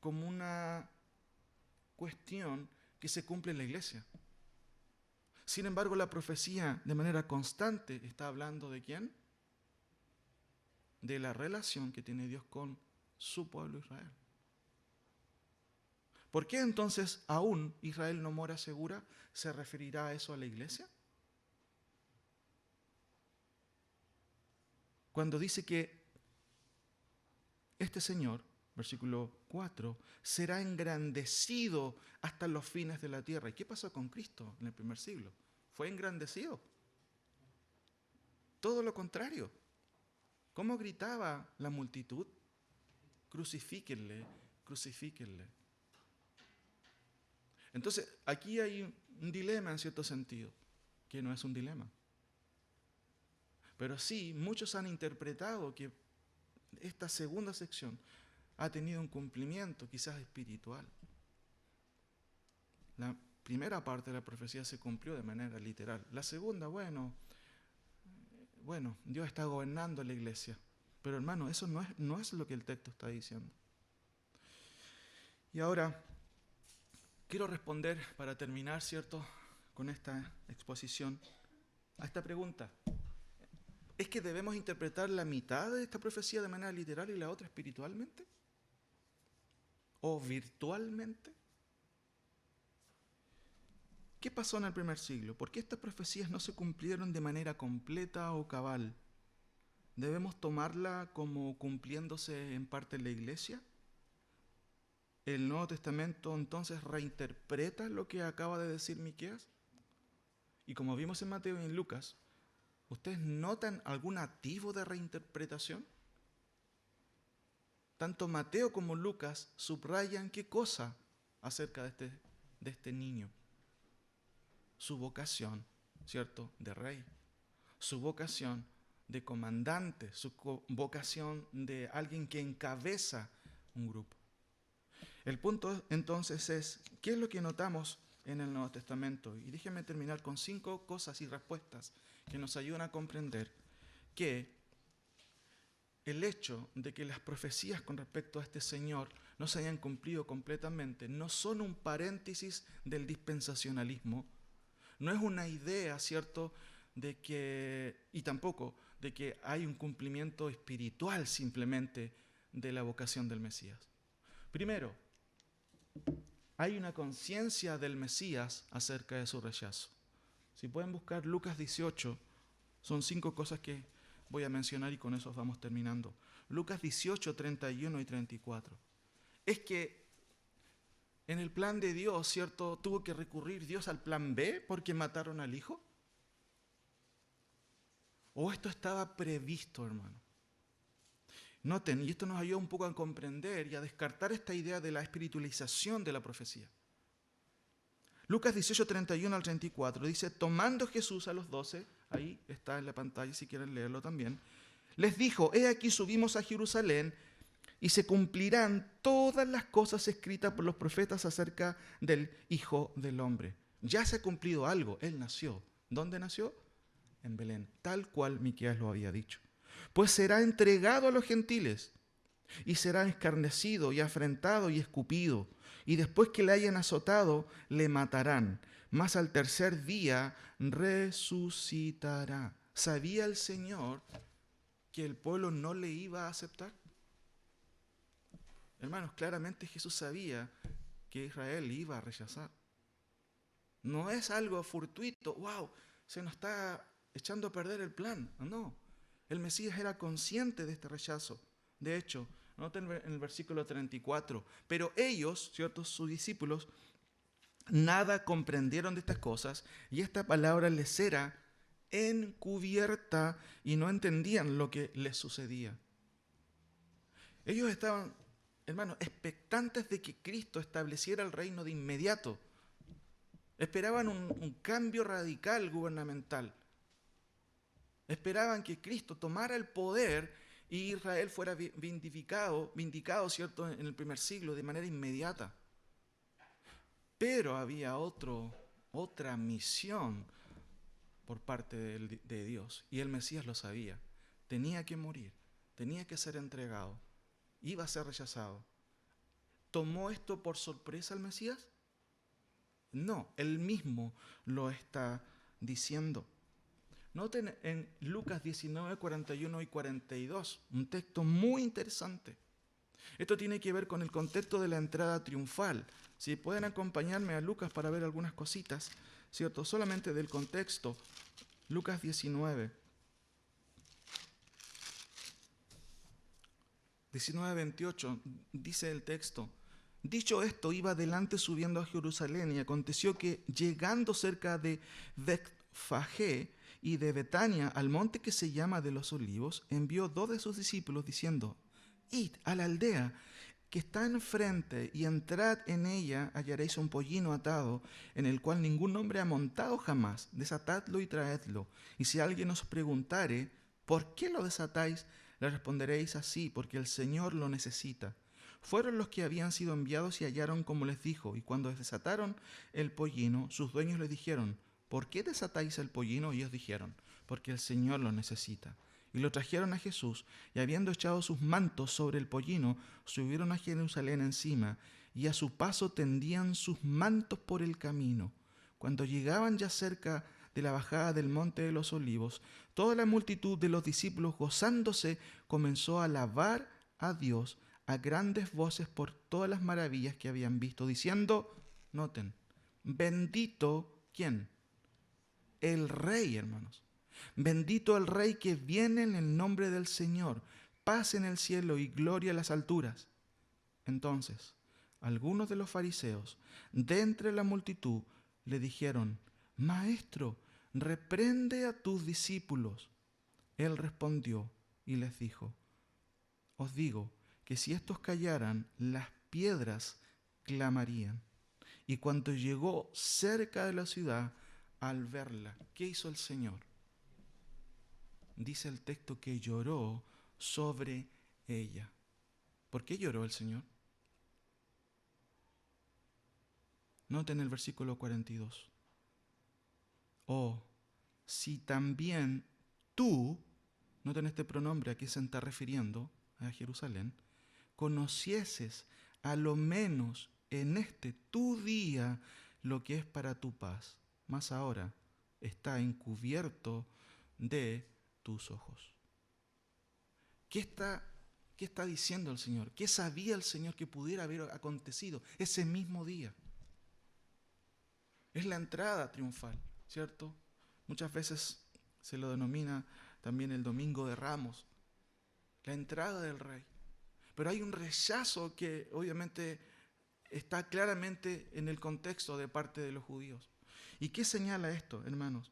como una cuestión que se cumple en la iglesia. Sin embargo, la profecía de manera constante está hablando ¿de quién? De la relación que tiene Dios con su pueblo Israel. ¿Por qué entonces aún Israel no mora segura? ¿Se referirá a eso a la iglesia? Cuando dice que este Señor, versículo 4, será engrandecido hasta los fines de la tierra. ¿Y qué pasó con Cristo en el primer siglo? ¿Fue engrandecido? Todo lo contrario. ¿Cómo gritaba la multitud? Crucifíquenle, crucifíquenle. Entonces, aquí hay un dilema en cierto sentido, que no es un dilema. Pero sí, muchos han interpretado que esta segunda sección ha tenido un cumplimiento quizás espiritual. La primera parte de la profecía se cumplió de manera literal. La segunda, bueno, Dios está gobernando la iglesia. Pero hermano, eso no es lo que el texto está diciendo. Y ahora, quiero responder, para terminar, ¿cierto?, con esta exposición, a esta pregunta. ¿Es que debemos interpretar la mitad de esta profecía de manera literal y la otra espiritualmente? ¿O virtualmente? ¿Qué pasó en el primer siglo? ¿Por qué estas profecías no se cumplieron de manera completa o cabal? ¿Debemos tomarla como cumpliéndose en parte en la iglesia? ¿El Nuevo Testamento entonces reinterpreta lo que acaba de decir Miqueas? Y como vimos en Mateo y en Lucas, ¿ustedes notan algún atisbo de reinterpretación? Tanto Mateo como Lucas subrayan qué cosa acerca de este niño. Su vocación, ¿cierto?, de rey. Su vocación de comandante, su vocación de alguien que encabeza un grupo. El punto entonces es, ¿qué es lo que notamos en el Nuevo Testamento? Y déjenme terminar con 5 cosas y respuestas que nos ayudan a comprender que el hecho de que las profecías con respecto a este Señor no se hayan cumplido completamente no son un paréntesis del dispensacionalismo, no es una idea, ¿cierto?, de que, y tampoco de que hay un cumplimiento espiritual simplemente de la vocación del Mesías. Primero, hay una conciencia del Mesías acerca de su rechazo. Si pueden buscar Lucas 18, son 5 cosas que voy a mencionar y con eso vamos terminando. Lucas 18, 31 y 34. Es que en el plan de Dios, ¿cierto?, tuvo que recurrir Dios al plan B porque mataron al hijo. ¿O esto estaba previsto, hermano? Noten, y esto nos ayuda un poco a comprender y a descartar esta idea de la espiritualización de la profecía. Lucas 18, 31 al 34 dice, tomando Jesús a los 12, ahí está en la pantalla si quieren leerlo también, les dijo, he aquí subimos a Jerusalén y se cumplirán todas las cosas escritas por los profetas acerca del Hijo del Hombre. Ya se ha cumplido algo, Él nació. ¿Dónde nació? En Belén, tal cual Miqueas lo había dicho. Pues será entregado a los gentiles y será escarnecido y afrentado y escupido, y después que le hayan azotado, le matarán, mas al tercer día resucitará. ¿Sabía el Señor que el pueblo no le iba a aceptar? Hermanos, claramente Jesús sabía que Israel iba a rechazar. No es algo fortuito, wow, se nos está echando a perder el plan. No, el Mesías era consciente de este rechazo. De hecho, noten en el versículo 34, pero ellos, ¿cierto?, sus discípulos, nada comprendieron de estas cosas y esta palabra les era encubierta y no entendían lo que les sucedía. Ellos estaban, hermanos, expectantes de que Cristo estableciera el reino de inmediato. Esperaban un cambio radical gubernamental. Esperaban que Cristo tomara el poder y Israel fuera vindicado, ¿cierto?, en el primer siglo de manera inmediata. Pero había otra misión por parte de Dios, y el Mesías lo sabía. Tenía que morir, tenía que ser entregado, iba a ser rechazado. ¿Tomó esto por sorpresa el Mesías? No, él mismo lo está diciendo. Noten en Lucas 19, 41 y 42, un texto muy interesante. Esto tiene que ver con el contexto de la entrada triunfal. Si pueden acompañarme a Lucas para ver algunas cositas, ¿cierto? Solamente del contexto. Lucas 19. 19:28 dice el texto: dicho esto, iba adelante subiendo a Jerusalén, y aconteció que, llegando cerca de Betfagé y de Betania, al monte que se llama de los Olivos, envió 2 de sus discípulos, diciendo: id a la aldea que está enfrente, y entrad en ella, hallaréis un pollino atado, en el cual ningún hombre ha montado jamás. Desatadlo y traedlo. Y si alguien os preguntare, ¿por qué lo desatáis?, le responderéis así: porque el Señor lo necesita. Fueron los que habían sido enviados y hallaron como les dijo, y cuando desataron el pollino, sus dueños les dijeron: ¿por qué desatáis el pollino? Y ellos dijeron: porque el Señor lo necesita. Y lo trajeron a Jesús, y habiendo echado sus mantos sobre el pollino, subieron a Jerusalén encima, y a su paso tendían sus mantos por el camino. Cuando llegaban ya cerca de la bajada del monte de los Olivos, toda la multitud de los discípulos, gozándose, comenzó a alabar a Dios a grandes voces por todas las maravillas que habían visto, diciendo, noten, bendito, ¿quién? El Rey, hermanos. Bendito el Rey que viene en el nombre del Señor, paz en el cielo y gloria en las alturas. Entonces, algunos de los fariseos, de entre la multitud, le dijeron: Maestro, reprende a tus discípulos. Él respondió y les dijo: os digo que si estos callaran, las piedras clamarían. Y cuando llegó cerca de la ciudad, al verla, ¿qué hizo el Señor? Dice el texto que lloró sobre ella. ¿Por qué lloró el Señor? Noten el versículo 42. Oh, si también tú, noten este pronombre, a qué se está refiriendo, a Jerusalén, conocieses a lo menos en este tu día lo que es para tu paz, mas ahora está encubierto de tus ojos. ¿Qué está diciendo el Señor? ¿Qué sabía el Señor que pudiera haber acontecido ese mismo día? Es la entrada triunfal, ¿cierto? Muchas veces se lo denomina también el Domingo de Ramos, la entrada del Rey. Pero hay un rechazo que obviamente está claramente en el contexto de parte de los judíos. ¿Y qué señala esto, hermanos?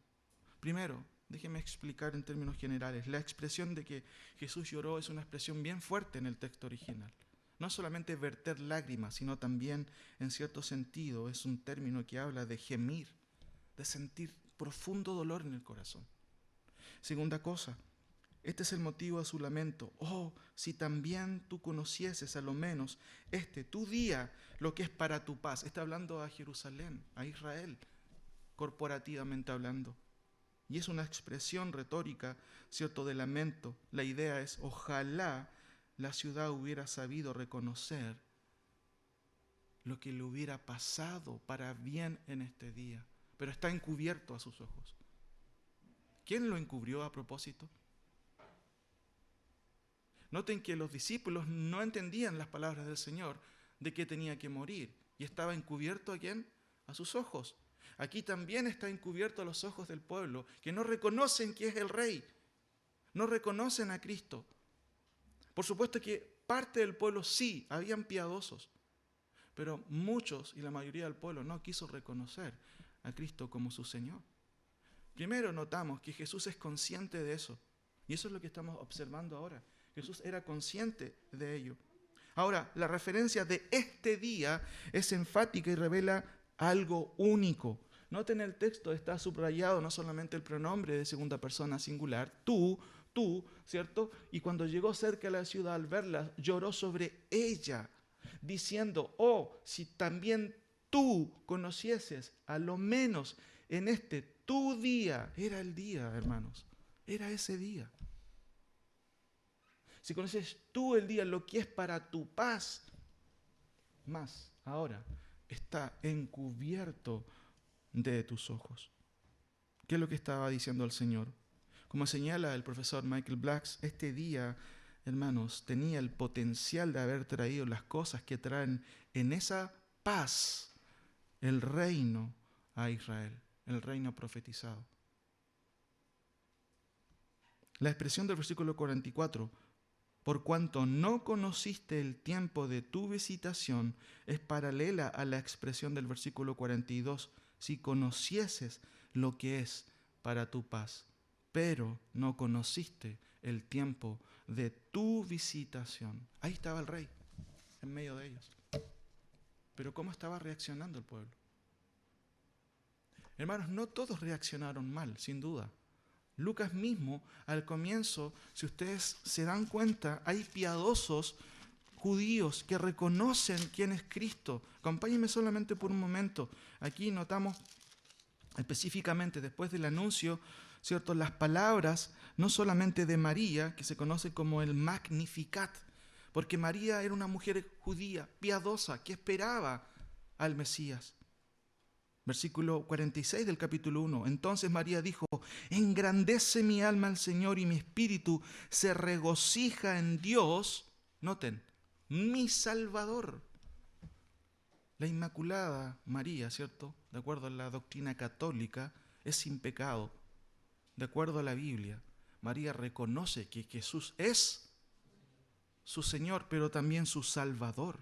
Primero, déjenme explicar en términos generales. La expresión de que Jesús lloró es una expresión bien fuerte en el texto original. No solamente verter lágrimas, sino también, en cierto sentido, es un término que habla de gemir, de sentir profundo dolor en el corazón. Segunda cosa, este es el motivo de su lamento. Oh, si también tú conocieses a lo menos tu día, lo que es para tu paz. Está hablando a Jerusalén, a Israel, corporativamente hablando. Y es una expresión retórica, ¿cierto?, de lamento. La idea es, ojalá la ciudad hubiera sabido reconocer lo que le hubiera pasado para bien en este día. Pero está encubierto a sus ojos. ¿Quién lo encubrió a propósito? Noten que los discípulos no entendían las palabras del Señor de que tenía que morir. ¿Y estaba encubierto a quién? A sus ojos. Aquí también está encubierto a los ojos del pueblo, que no reconocen que es el Rey. No reconocen a Cristo. Por supuesto que parte del pueblo sí, habían piadosos. Pero muchos y la mayoría del pueblo no quiso reconocer a Cristo como su Señor. Primero notamos que Jesús es consciente de eso. Y eso es lo que estamos observando ahora. Jesús era consciente de ello. Ahora, la referencia de este día es enfática y revela algo único. Noten el texto, está subrayado no solamente el pronombre de segunda persona singular, tú, ¿cierto? Y cuando llegó cerca de la ciudad, al verla, lloró sobre ella, diciendo, oh, si también tú conocieses, a lo menos en este tu día, era el día, hermanos, era ese día. Si conoces tú el día, lo que es para tu paz, más ahora está encubierto de tus ojos. ¿Qué es lo que estaba diciendo el Señor? Como señala el profesor Michael Blacks, este día, hermanos, tenía el potencial de haber traído las cosas que traen en esa paz el reino a Israel, el reino profetizado. La expresión del versículo 44, por cuanto no conociste el tiempo de tu visitación, es paralela a la expresión del versículo 42, si conocieses lo que es para tu paz, pero no conociste el tiempo de tu visitación. Ahí estaba el rey, en medio de ellos. Pero ¿cómo estaba reaccionando el pueblo? Hermanos, no todos reaccionaron mal, sin duda. Lucas mismo, al comienzo, si ustedes se dan cuenta, hay piadosos judíos que reconocen quién es Cristo. Acompáñenme solamente por un momento. Aquí notamos específicamente, después del anuncio, ¿cierto?, las palabras, no solamente de María, que se conoce como el Magnificat, porque María era una mujer judía, piadosa, que esperaba al Mesías. Versículo 46 del capítulo 1. Entonces María dijo, engrandece mi alma al Señor y mi espíritu se regocija en Dios. Noten, mi Salvador. La Inmaculada María, ¿cierto? De acuerdo a la doctrina católica, es sin pecado. De acuerdo a la Biblia, María reconoce que Jesús es su Señor, pero también su Salvador.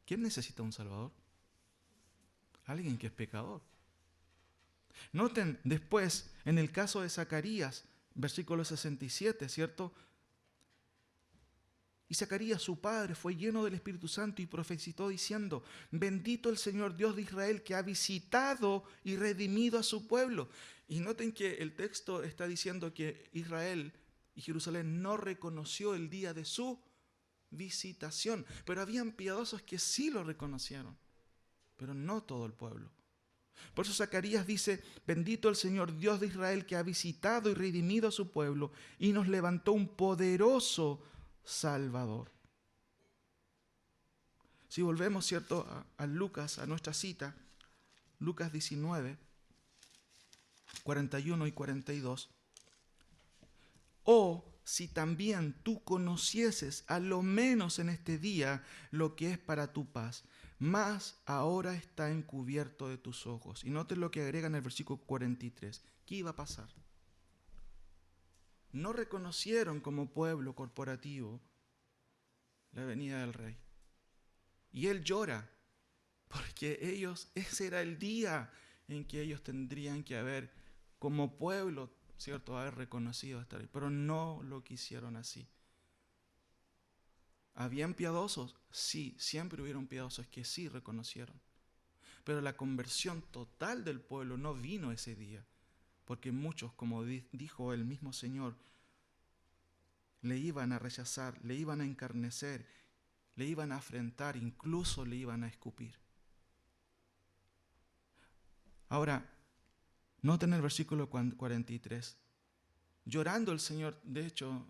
¿Quién necesita un Salvador? Alguien que es pecador. Noten después, en el caso de Zacarías, versículo 67, ¿cierto? Y Zacarías, su padre, fue lleno del Espíritu Santo y profetizó diciendo, bendito el Señor Dios de Israel que ha visitado y redimido a su pueblo. Y noten que el texto está diciendo que Israel y Jerusalén no reconoció el día de su visitación, pero habían piadosos que sí lo reconocieron, pero no todo el pueblo. Por eso Zacarías dice, bendito el Señor Dios de Israel que ha visitado y redimido a su pueblo y nos levantó un poderoso Salvador. Si volvemos, ¿cierto?, a Lucas, a nuestra cita, Lucas 19, 41 y 42. Oh, si también tú conocieses a lo menos en este día lo que es para tu paz, mas ahora está encubierto de tus ojos. Y noten lo que agrega en el versículo 43. ¿Qué iba a pasar? No reconocieron como pueblo corporativo la venida del rey. Y él llora, porque ese era el día en que ellos tendrían que haber, como pueblo, ¿cierto?, haber reconocido estar ahí. Pero no lo quisieron así. ¿Habían piadosos? Sí, siempre hubieron piadosos que sí reconocieron. Pero la conversión total del pueblo no vino ese día, porque muchos, como dijo el mismo Señor, le iban a rechazar, le iban a encarnecer, le iban a afrentar, incluso le iban a escupir. Ahora, noten el versículo 43. Llorando el Señor, de hecho,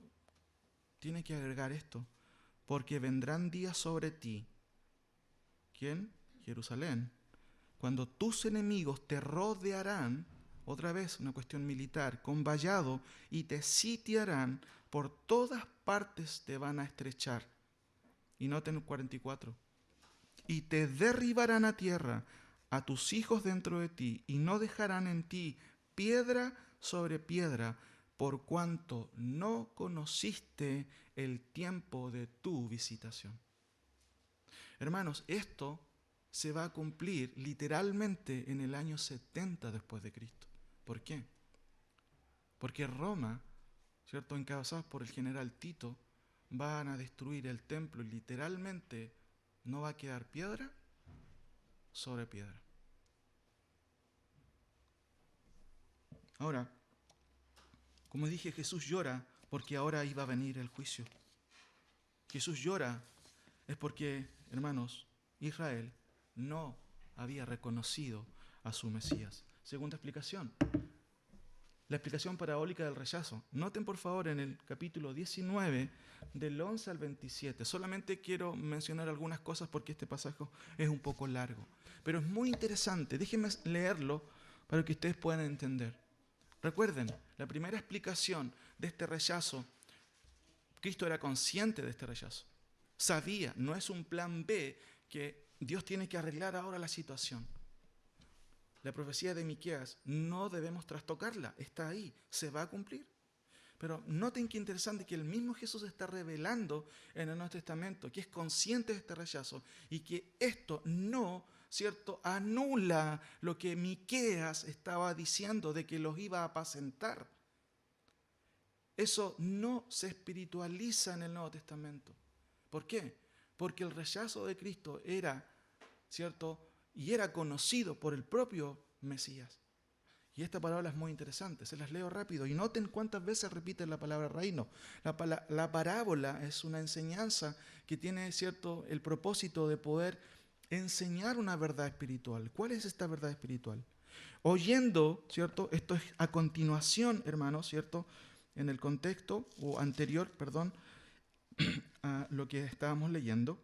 tiene que agregar esto, porque vendrán días sobre ti. ¿Quién? Jerusalén. Cuando tus enemigos te rodearán, otra vez una cuestión militar, con vallado, y te sitiarán, por todas partes te van a estrechar. Y noten el 44. Y te derribarán a tierra, a tus hijos dentro de ti, y no dejarán en ti piedra sobre piedra, por cuanto no conociste el tiempo de tu visitación. Hermanos, esto se va a cumplir literalmente en el año 70 después de Cristo. ¿Por qué? Porque Roma, ¿cierto?, encabezados por el general Tito, van a destruir el templo y literalmente no va a quedar piedra sobre piedra. Ahora, como dije, Jesús llora porque ahora iba a venir el juicio. Jesús llora es porque, hermanos, Israel no había reconocido a su Mesías. Segunda explicación, la explicación parabólica del rechazo. Noten por favor en el capítulo 19, del 11 al 27. Solamente quiero mencionar algunas cosas porque este pasaje es un poco largo. Pero es muy interesante. Déjenme leerlo para que ustedes puedan entender. Recuerden, la primera explicación de este rechazo, Cristo era consciente de este rechazo. Sabía, no es un plan B que Dios tiene que arreglar ahora la situación. La profecía de Miqueas no debemos trastocarla, está ahí, se va a cumplir. Pero noten qué interesante que el mismo Jesús está revelando en el Nuevo Testamento, que es consciente de este rechazo y que esto no, ¿cierto?, anula lo que Miqueas estaba diciendo de que los iba a apacentar. Eso no se espiritualiza en el Nuevo Testamento. ¿Por qué? Porque el rechazo de Cristo era, ¿cierto?, y era conocido por el propio Mesías. Y esta parábola es muy interesante, se las leo rápido. Y noten cuántas veces repite la palabra reino. La parábola es una enseñanza que tiene, ¿cierto?, el propósito de poder enseñar una verdad espiritual. ¿Cuál es esta verdad espiritual? Oyendo, ¿cierto? Esto es a continuación, hermanos, ¿cierto?, en el contexto, o anterior, perdón, a lo que estábamos leyendo.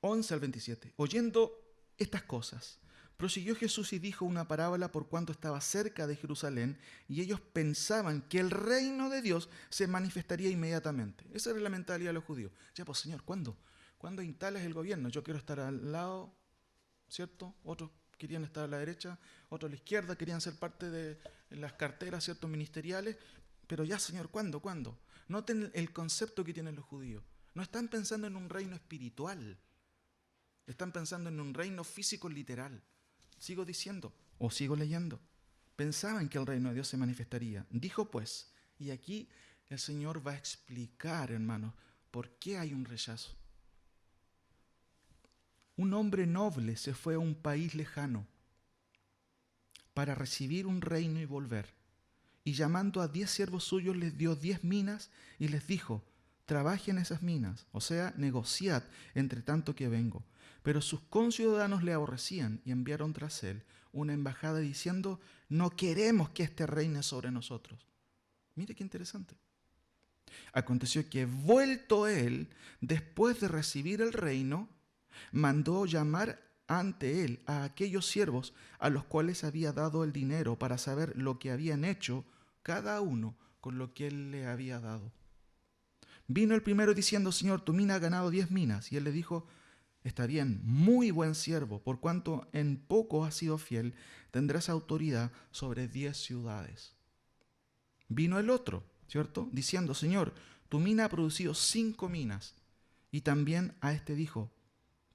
11 al 27. Oyendo estas cosas, prosiguió Jesús y dijo una parábola por cuanto estaba cerca de Jerusalén y ellos pensaban que el reino de Dios se manifestaría inmediatamente. Esa era la mentalidad de los judíos. Ya, pues Señor, ¿cuándo? ¿Cuándo instalas el gobierno? Yo quiero estar al lado, ¿cierto? Otros querían estar a la derecha, otros a la izquierda, querían ser parte de las carteras, ¿cierto?, ministeriales. Pero ya, Señor, ¿cuándo? ¿Cuándo? Noten el concepto que tienen los judíos. No están pensando en un reino espiritual. Están pensando en un reino físico literal. Sigo diciendo, o sigo leyendo. Pensaban que el reino de Dios se manifestaría. Dijo pues, y aquí el Señor va a explicar, hermanos, por qué hay un rechazo. Un hombre noble se fue a un país lejano para recibir un reino y volver. Y llamando a 10 siervos suyos les dio 10 minas y les dijo, trabajen esas minas, o sea, negociad entre tanto que vengo. Pero sus conciudadanos le aborrecían y enviaron tras él una embajada diciendo, no queremos que éste reine sobre nosotros. Mire qué interesante. Aconteció que vuelto él, después de recibir el reino, mandó llamar ante él a aquellos siervos a los cuales había dado el dinero para saber lo que habían hecho cada uno con lo que él le había dado. Vino el primero diciendo, Señor, tu mina ha ganado 10 minas. Y él le dijo, está bien, muy buen siervo, por cuanto en poco has sido fiel, tendrás autoridad sobre 10 ciudades. Vino el otro, ¿cierto?, diciendo, Señor, tu mina ha producido 5 minas. Y también a este dijo,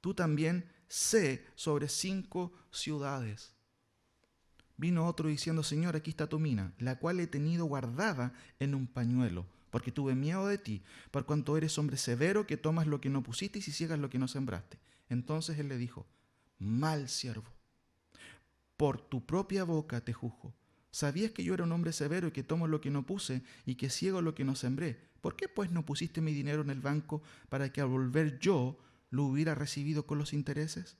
tú también sé sobre 5 ciudades. Vino otro diciendo, Señor, aquí está tu mina, la cual he tenido guardada en un pañuelo, porque tuve miedo de ti, por cuanto eres hombre severo, que tomas lo que no pusiste y ciegas lo que no sembraste. Entonces él le dijo, mal siervo, por tu propia boca te juzgo. ¿Sabías que yo era un hombre severo y que tomo lo que no puse y que ciego lo que no sembré? ¿Por qué pues no pusiste mi dinero en el banco para que al volver yo lo hubiera recibido con los intereses?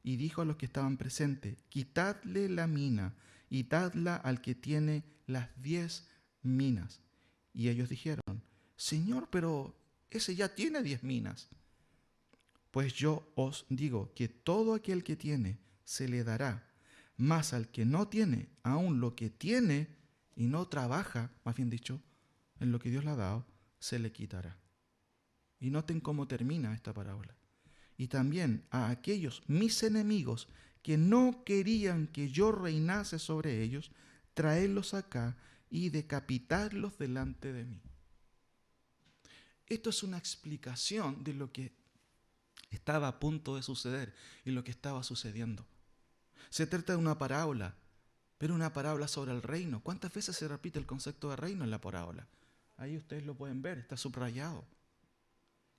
Y dijo a los que estaban presentes, quitadle la mina y dadla al que tiene las 10 minas. Y ellos dijeron, Señor, pero ese ya tiene 10 minas. Pues yo os digo que todo aquel que tiene se le dará, mas al que no tiene, aun lo que tiene y no trabaja, más bien dicho, en lo que Dios le ha dado, se le quitará. Y noten cómo termina esta parábola. Y también a aquellos mis enemigos que no querían que yo reinase sobre ellos, traedlos acá y decapitadlos delante de mí. Esto es una explicación de lo que estaba a punto de suceder y lo que estaba sucediendo. Se trata de una parábola, pero una parábola sobre el reino. ¿Cuántas veces se repite el concepto de reino en la parábola? Ahí ustedes lo pueden ver, está subrayado.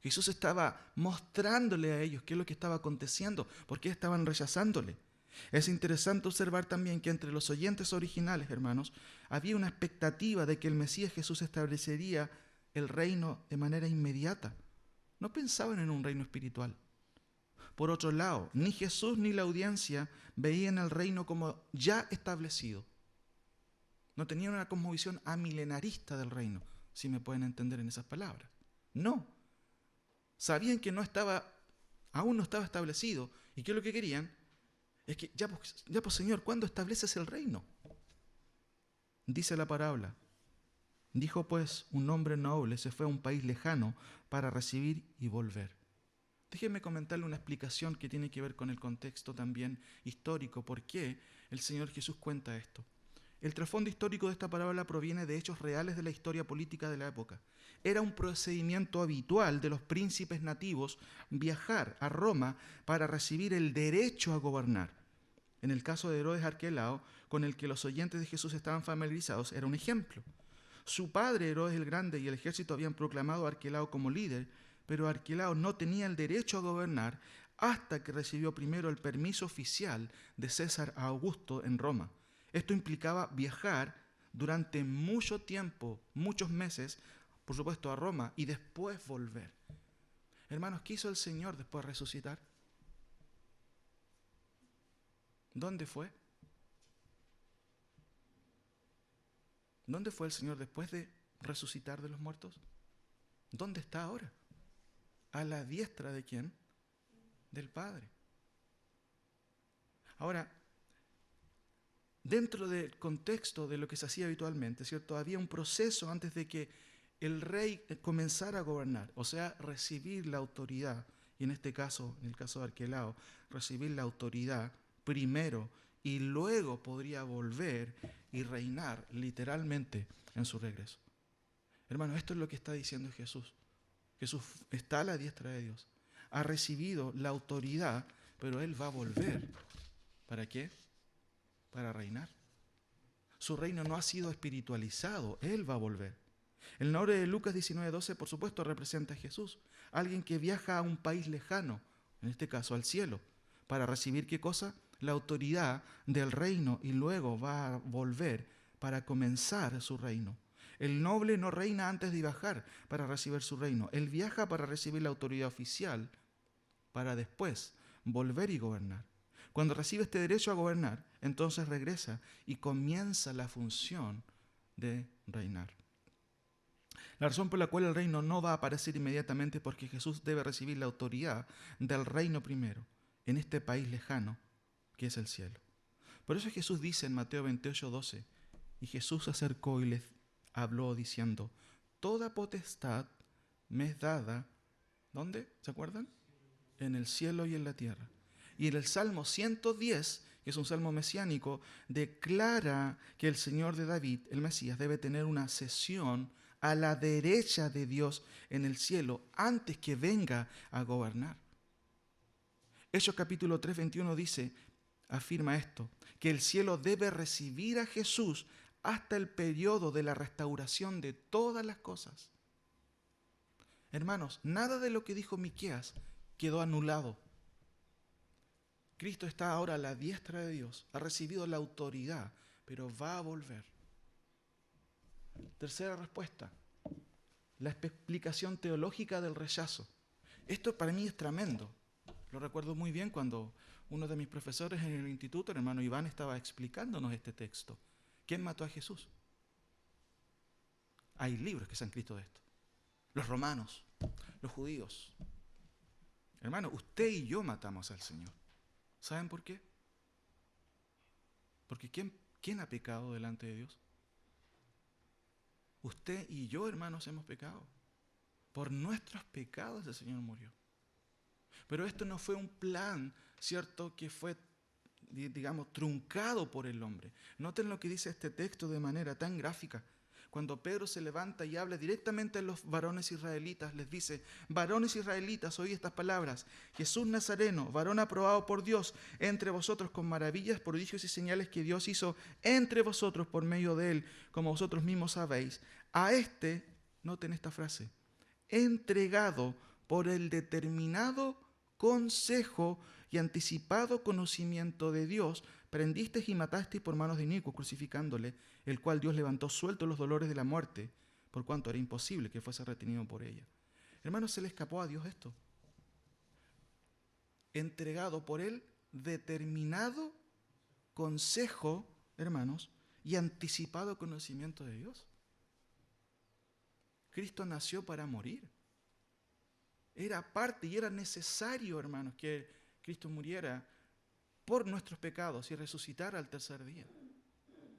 Jesús estaba mostrándole a ellos qué es lo que estaba aconteciendo, por qué estaban rechazándole. Es interesante observar también que entre los oyentes originales, hermanos, había una expectativa de que el Mesías Jesús establecería el reino de manera inmediata. No pensaban en un reino espiritual. Por otro lado, ni Jesús ni la audiencia veían el reino como ya establecido. No tenían una cosmovisión amilenarista del reino, si me pueden entender en esas palabras. No. Sabían que aún no estaba establecido. ¿Y qué es lo que querían? Es que, ya pues Señor, ¿cuándo estableces el reino? Dice la parábola. Dijo pues, un hombre noble se fue a un país lejano para recibir y volver. Déjenme comentarle una explicación que tiene que ver con el contexto también histórico. ¿Por qué el Señor Jesús cuenta esto? El trasfondo histórico de esta parábola proviene de hechos reales de la historia política de la época. Era un procedimiento habitual de los príncipes nativos viajar a Roma para recibir el derecho a gobernar. En el caso de Herodes Arquelao, con el que los oyentes de Jesús estaban familiarizados, era un ejemplo. Su padre, Herodes el Grande, y el ejército habían proclamado a Arquelao como líder, pero Arquelao no tenía el derecho a gobernar hasta que recibió primero el permiso oficial de César Augusto en Roma. Esto implicaba viajar durante mucho tiempo, muchos meses, por supuesto, a Roma y después volver. Hermanos, ¿qué hizo el Señor después de resucitar? ¿Dónde fue? ¿Dónde fue el Señor después de resucitar de los muertos? ¿Dónde está ahora? ¿A la diestra de quién? Del Padre. Ahora, dentro del contexto de lo que se hacía habitualmente, ¿cierto? Había un proceso antes de que el rey comenzara a gobernar, o sea, recibir la autoridad, y en este caso, en el caso de Arquelao, recibir la autoridad primero y luego podría volver y reinar literalmente en su regreso. Hermano, esto es lo que está diciendo Jesús. Jesús está a la diestra de Dios, ha recibido la autoridad, pero Él va a volver. ¿Para qué? Para reinar. Su reino no ha sido espiritualizado, Él va a volver. El nombre de Lucas 19:12, por supuesto, representa a Jesús, alguien que viaja a un país lejano, en este caso al cielo, para recibir ¿qué cosa? La autoridad del reino y luego va a volver para comenzar su reino. El noble no reina antes de viajar para recibir su reino, él viaja para recibir la autoridad oficial para después volver y gobernar. Cuando recibe este derecho a gobernar, entonces regresa y comienza la función de reinar. La razón por la cual el reino no va a aparecer inmediatamente es porque Jesús debe recibir la autoridad del reino primero, en este país lejano, que es el cielo. Por eso Jesús dice en Mateo 28:12, y Jesús se acercó y les habló diciendo, toda potestad me es dada, ¿dónde? ¿Se acuerdan? En el cielo y en la tierra. Y en el Salmo 110, que es un salmo mesiánico, declara que el Señor de David, el Mesías, debe tener una sesión a la derecha de Dios en el cielo antes que venga a gobernar. Hechos capítulo 3, 21 afirma esto, que el cielo debe recibir a Jesús hasta el periodo de la restauración de todas las cosas. Hermanos, nada de lo que dijo Miqueas quedó anulado. Cristo está ahora a la diestra de Dios, ha recibido la autoridad, pero va a volver. Tercera respuesta, la explicación teológica del rechazo. Esto para mí es tremendo. Lo recuerdo muy bien cuando uno de mis profesores en el instituto, el hermano Iván, estaba explicándonos este texto. ¿Quién mató a Jesús? Hay libros que se han escrito de esto. Los romanos, los judíos. Hermano, usted y yo matamos al Señor. ¿Saben por qué? Porque ¿quién ha pecado delante de Dios? Usted y yo, hermanos, hemos pecado. Por nuestros pecados el Señor murió. Pero esto no fue un plan, ¿cierto?, que fue, digamos, truncado por el hombre. Noten lo que dice este texto de manera tan gráfica. Cuando Pedro se levanta y habla directamente a los varones israelitas, les dice, varones israelitas, oí estas palabras, Jesús Nazareno, varón aprobado por Dios entre vosotros con maravillas, prodigios y señales que Dios hizo entre vosotros por medio de él, como vosotros mismos sabéis. A este, noten esta frase, entregado por el determinado consejo y anticipado conocimiento de Dios, prendisteis y matasteis por manos de inicuos, crucificándole, el cual Dios levantó suelto los dolores de la muerte, por cuanto era imposible que fuese retenido por ella. Hermanos, ¿se le escapó a Dios esto? entregado por el determinado consejo, hermanos, y anticipado conocimiento de Dios. Cristo nació para morir. Era parte y era necesario, hermanos, que Cristo muriera por nuestros pecados y resucitara al tercer día.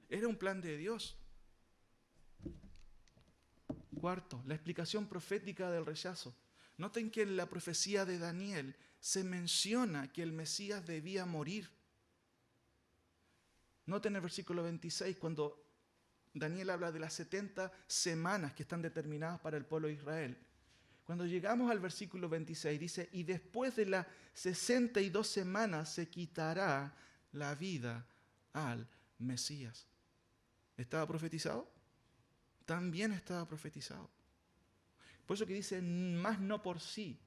Era un plan de Dios. Cuarto, la explicación profética del rechazo. Noten que en la profecía de Daniel se menciona que el Mesías debía morir. Noten el versículo 26, cuando Daniel habla de las 70 semanas que están determinadas para el pueblo de Israel. Cuando llegamos al versículo 26, dice, y después de las 62 semanas se quitará la vida al Mesías. ¿Estaba profetizado? También estaba profetizado. Por eso que dice, más no por sí.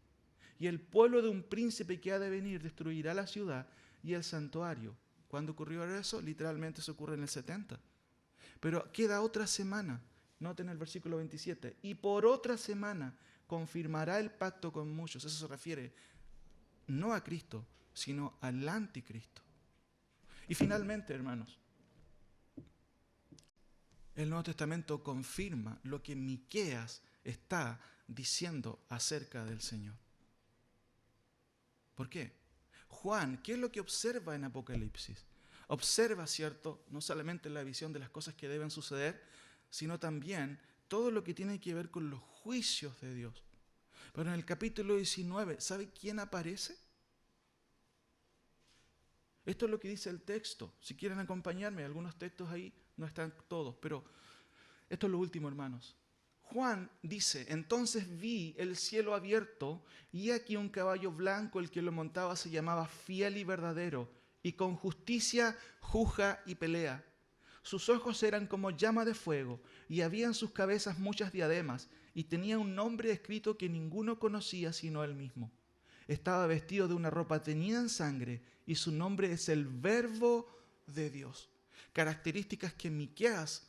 Y el pueblo de un príncipe que ha de venir destruirá la ciudad y el santuario. ¿Cuándo ocurrió eso? Literalmente se ocurre en el 70. Pero queda otra semana. Noten el versículo 27. Y por otra semana confirmará el pacto con muchos. Eso se refiere no a Cristo, sino al anticristo. Y finalmente, hermanos, el Nuevo Testamento confirma lo que Miqueas está diciendo acerca del Señor. ¿Por qué? Juan, ¿qué es lo que observa en Apocalipsis? Observa, ¿cierto?, no solamente la visión de las cosas que deben suceder, sino también todo lo que tiene que ver con los juicios de Dios. Pero en el capítulo 19, ¿sabe quién aparece? Esto es lo que dice el texto. Si quieren acompañarme, algunos textos ahí no están todos, pero esto es lo último, hermanos. Juan dice, entonces vi el cielo abierto y aquí un caballo blanco, el que lo montaba se llamaba Fiel y Verdadero, y con justicia juzga y pelea. Sus ojos eran como llama de fuego, y había en sus cabezas muchas diademas, y tenía un nombre escrito que ninguno conocía sino él mismo. Estaba vestido de una ropa teñida en sangre, y su nombre es el Verbo de Dios. Características que Miqueas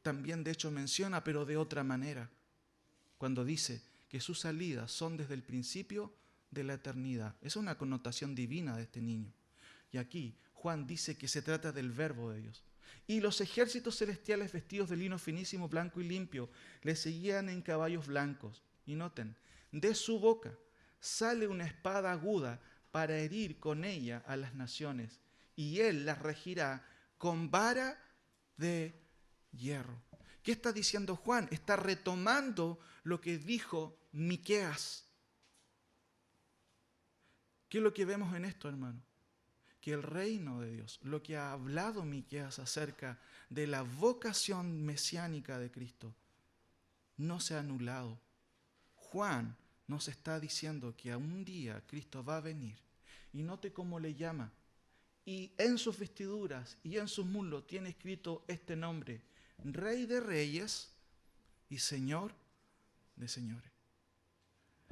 también de hecho menciona, pero de otra manera, cuando dice que sus salidas son desde el principio de la eternidad. Es una connotación divina de este niño. Y aquí Juan dice que se trata del Verbo de Dios. Y los ejércitos celestiales vestidos de lino finísimo, blanco y limpio, le seguían en caballos blancos. Y noten, de su boca sale una espada aguda para herir con ella a las naciones. Y él las regirá con vara de hierro. ¿Qué está diciendo Juan? Está retomando lo que dijo Miqueas. ¿Qué es lo que vemos en esto, hermano? Que el reino de Dios, lo que ha hablado Miqueas acerca de la vocación mesiánica de Cristo, no se ha anulado. Juan nos está diciendo que a un día Cristo va a venir. Y note cómo le llama. Y en sus vestiduras y en sus muslos tiene escrito este nombre: Rey de Reyes y Señor de Señores.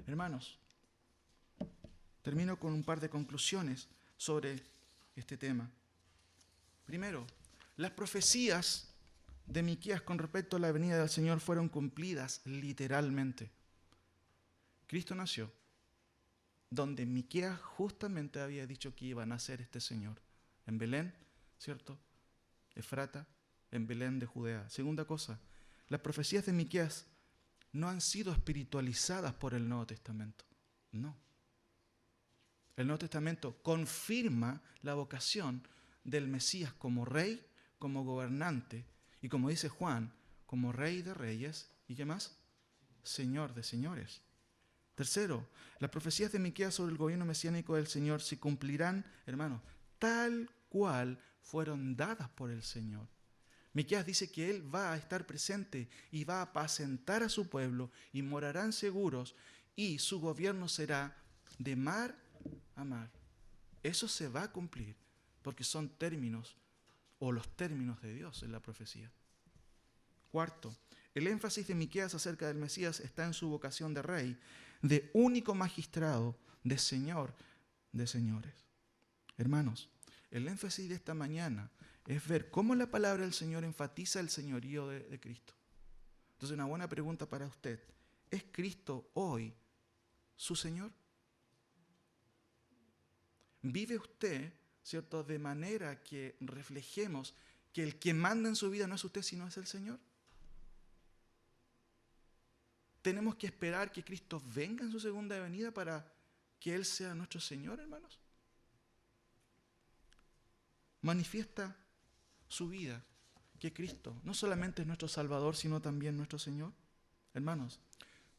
Hermanos, termino con un par de conclusiones sobre este tema. Primero, las profecías de Miqueas con respecto a la venida del Señor fueron cumplidas literalmente. Cristo nació donde Miqueas justamente había dicho que iba a nacer este Señor, en Belén, ¿cierto? Efrata, en Belén de Judea. Segunda cosa, las profecías de Miqueas no han sido espiritualizadas por el Nuevo Testamento. No. El Nuevo Testamento confirma la vocación del Mesías como rey, como gobernante y, como dice Juan, como rey de reyes y ¿qué más? Señor de señores. Tercero, las profecías de Miqueas sobre el gobierno mesiánico del Señor se cumplirán, hermanos, tal cual fueron dadas por el Señor. Miqueas dice que Él va a estar presente y va a apacentar a su pueblo y morarán seguros y su gobierno será de mar a mar. Eso se va a cumplir porque son términos o los términos de Dios en la profecía. Cuarto, el énfasis de Miqueas acerca del Mesías está en su vocación de rey, de único magistrado, de Señor de señores. Hermanos, el énfasis de esta mañana es ver cómo la palabra del Señor enfatiza el señorío de Cristo. Entonces, una buena pregunta para usted: ¿es Cristo hoy su Señor? ¿Vive usted, cierto, de manera que reflejemos que el que manda en su vida no es usted, sino es el Señor? ¿Tenemos que esperar que Cristo venga en su segunda venida para que Él sea nuestro Señor, hermanos? Manifiesta su vida que Cristo no solamente es nuestro Salvador, sino también nuestro Señor. Hermanos,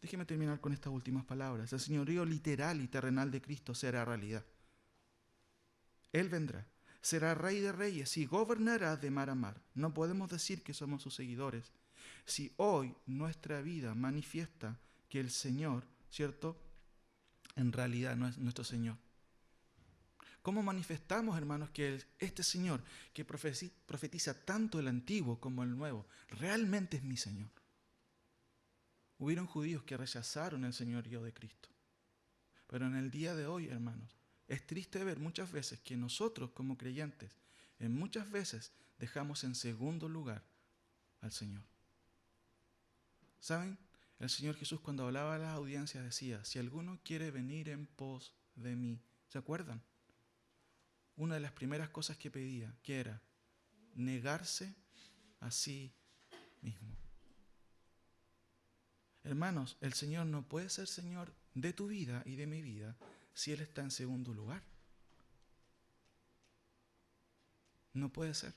déjenme terminar con estas últimas palabras. El señorío literal y terrenal de Cristo será realidad. Él vendrá, será Rey de Reyes y gobernará de mar a mar. No podemos decir que somos sus seguidores si hoy nuestra vida manifiesta que el Señor, ¿cierto?, en realidad no es nuestro Señor. ¿Cómo manifestamos, hermanos, que este Señor que profetiza tanto el Antiguo como el Nuevo, realmente es mi Señor? Hubieron judíos que rechazaron el señorío de Cristo. Pero en el día de hoy, hermanos, es triste ver muchas veces que nosotros como creyentes, en muchas veces dejamos en segundo lugar al Señor. ¿Saben? El Señor Jesús cuando hablaba a las audiencias decía, si alguno quiere venir en pos de mí, ¿se acuerdan? Una de las primeras cosas que pedía, que era negarse a sí mismo. Hermanos, el Señor no puede ser Señor de tu vida y de mi vida si Él está en segundo lugar. No puede ser.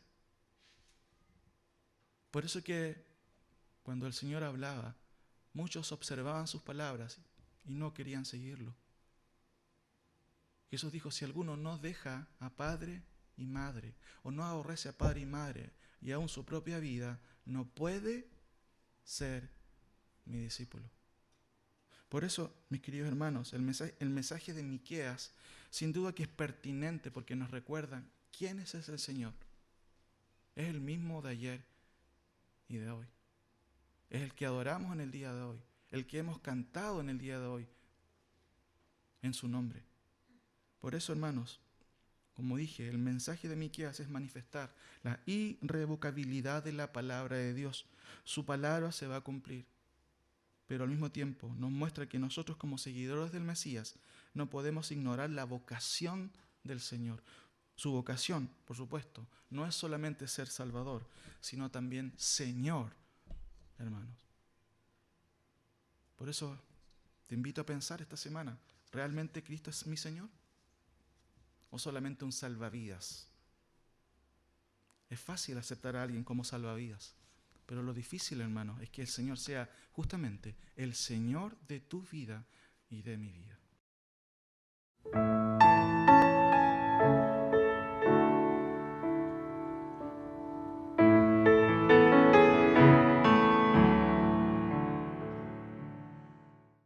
Por eso que cuando el Señor hablaba, muchos observaban sus palabras y no querían seguirlo. Jesús dijo, si alguno no deja a padre y madre, o no aborrece a padre y madre, y aún su propia vida, no puede ser mi discípulo. Por eso, mis queridos hermanos, el mensaje de Miqueas, sin duda que es pertinente porque nos recuerda quién es el Señor. Es el mismo de ayer y de hoy. Es el que adoramos en el día de hoy, el que hemos cantado en el día de hoy, en su nombre. Por eso, hermanos, como dije, el mensaje de Miqueas es manifestar la irrevocabilidad de la palabra de Dios. Su palabra se va a cumplir, pero al mismo tiempo nos muestra que nosotros como seguidores del Mesías no podemos ignorar la vocación del Señor. Su vocación, por supuesto, no es solamente ser Salvador, sino también Señor, hermanos. Por eso te invito a pensar esta semana, ¿realmente Cristo es mi Señor? ¿O solamente un salvavidas? Es fácil aceptar a alguien como salvavidas, pero lo difícil, hermano, es que el Señor sea justamente el Señor de tu vida y de mi vida.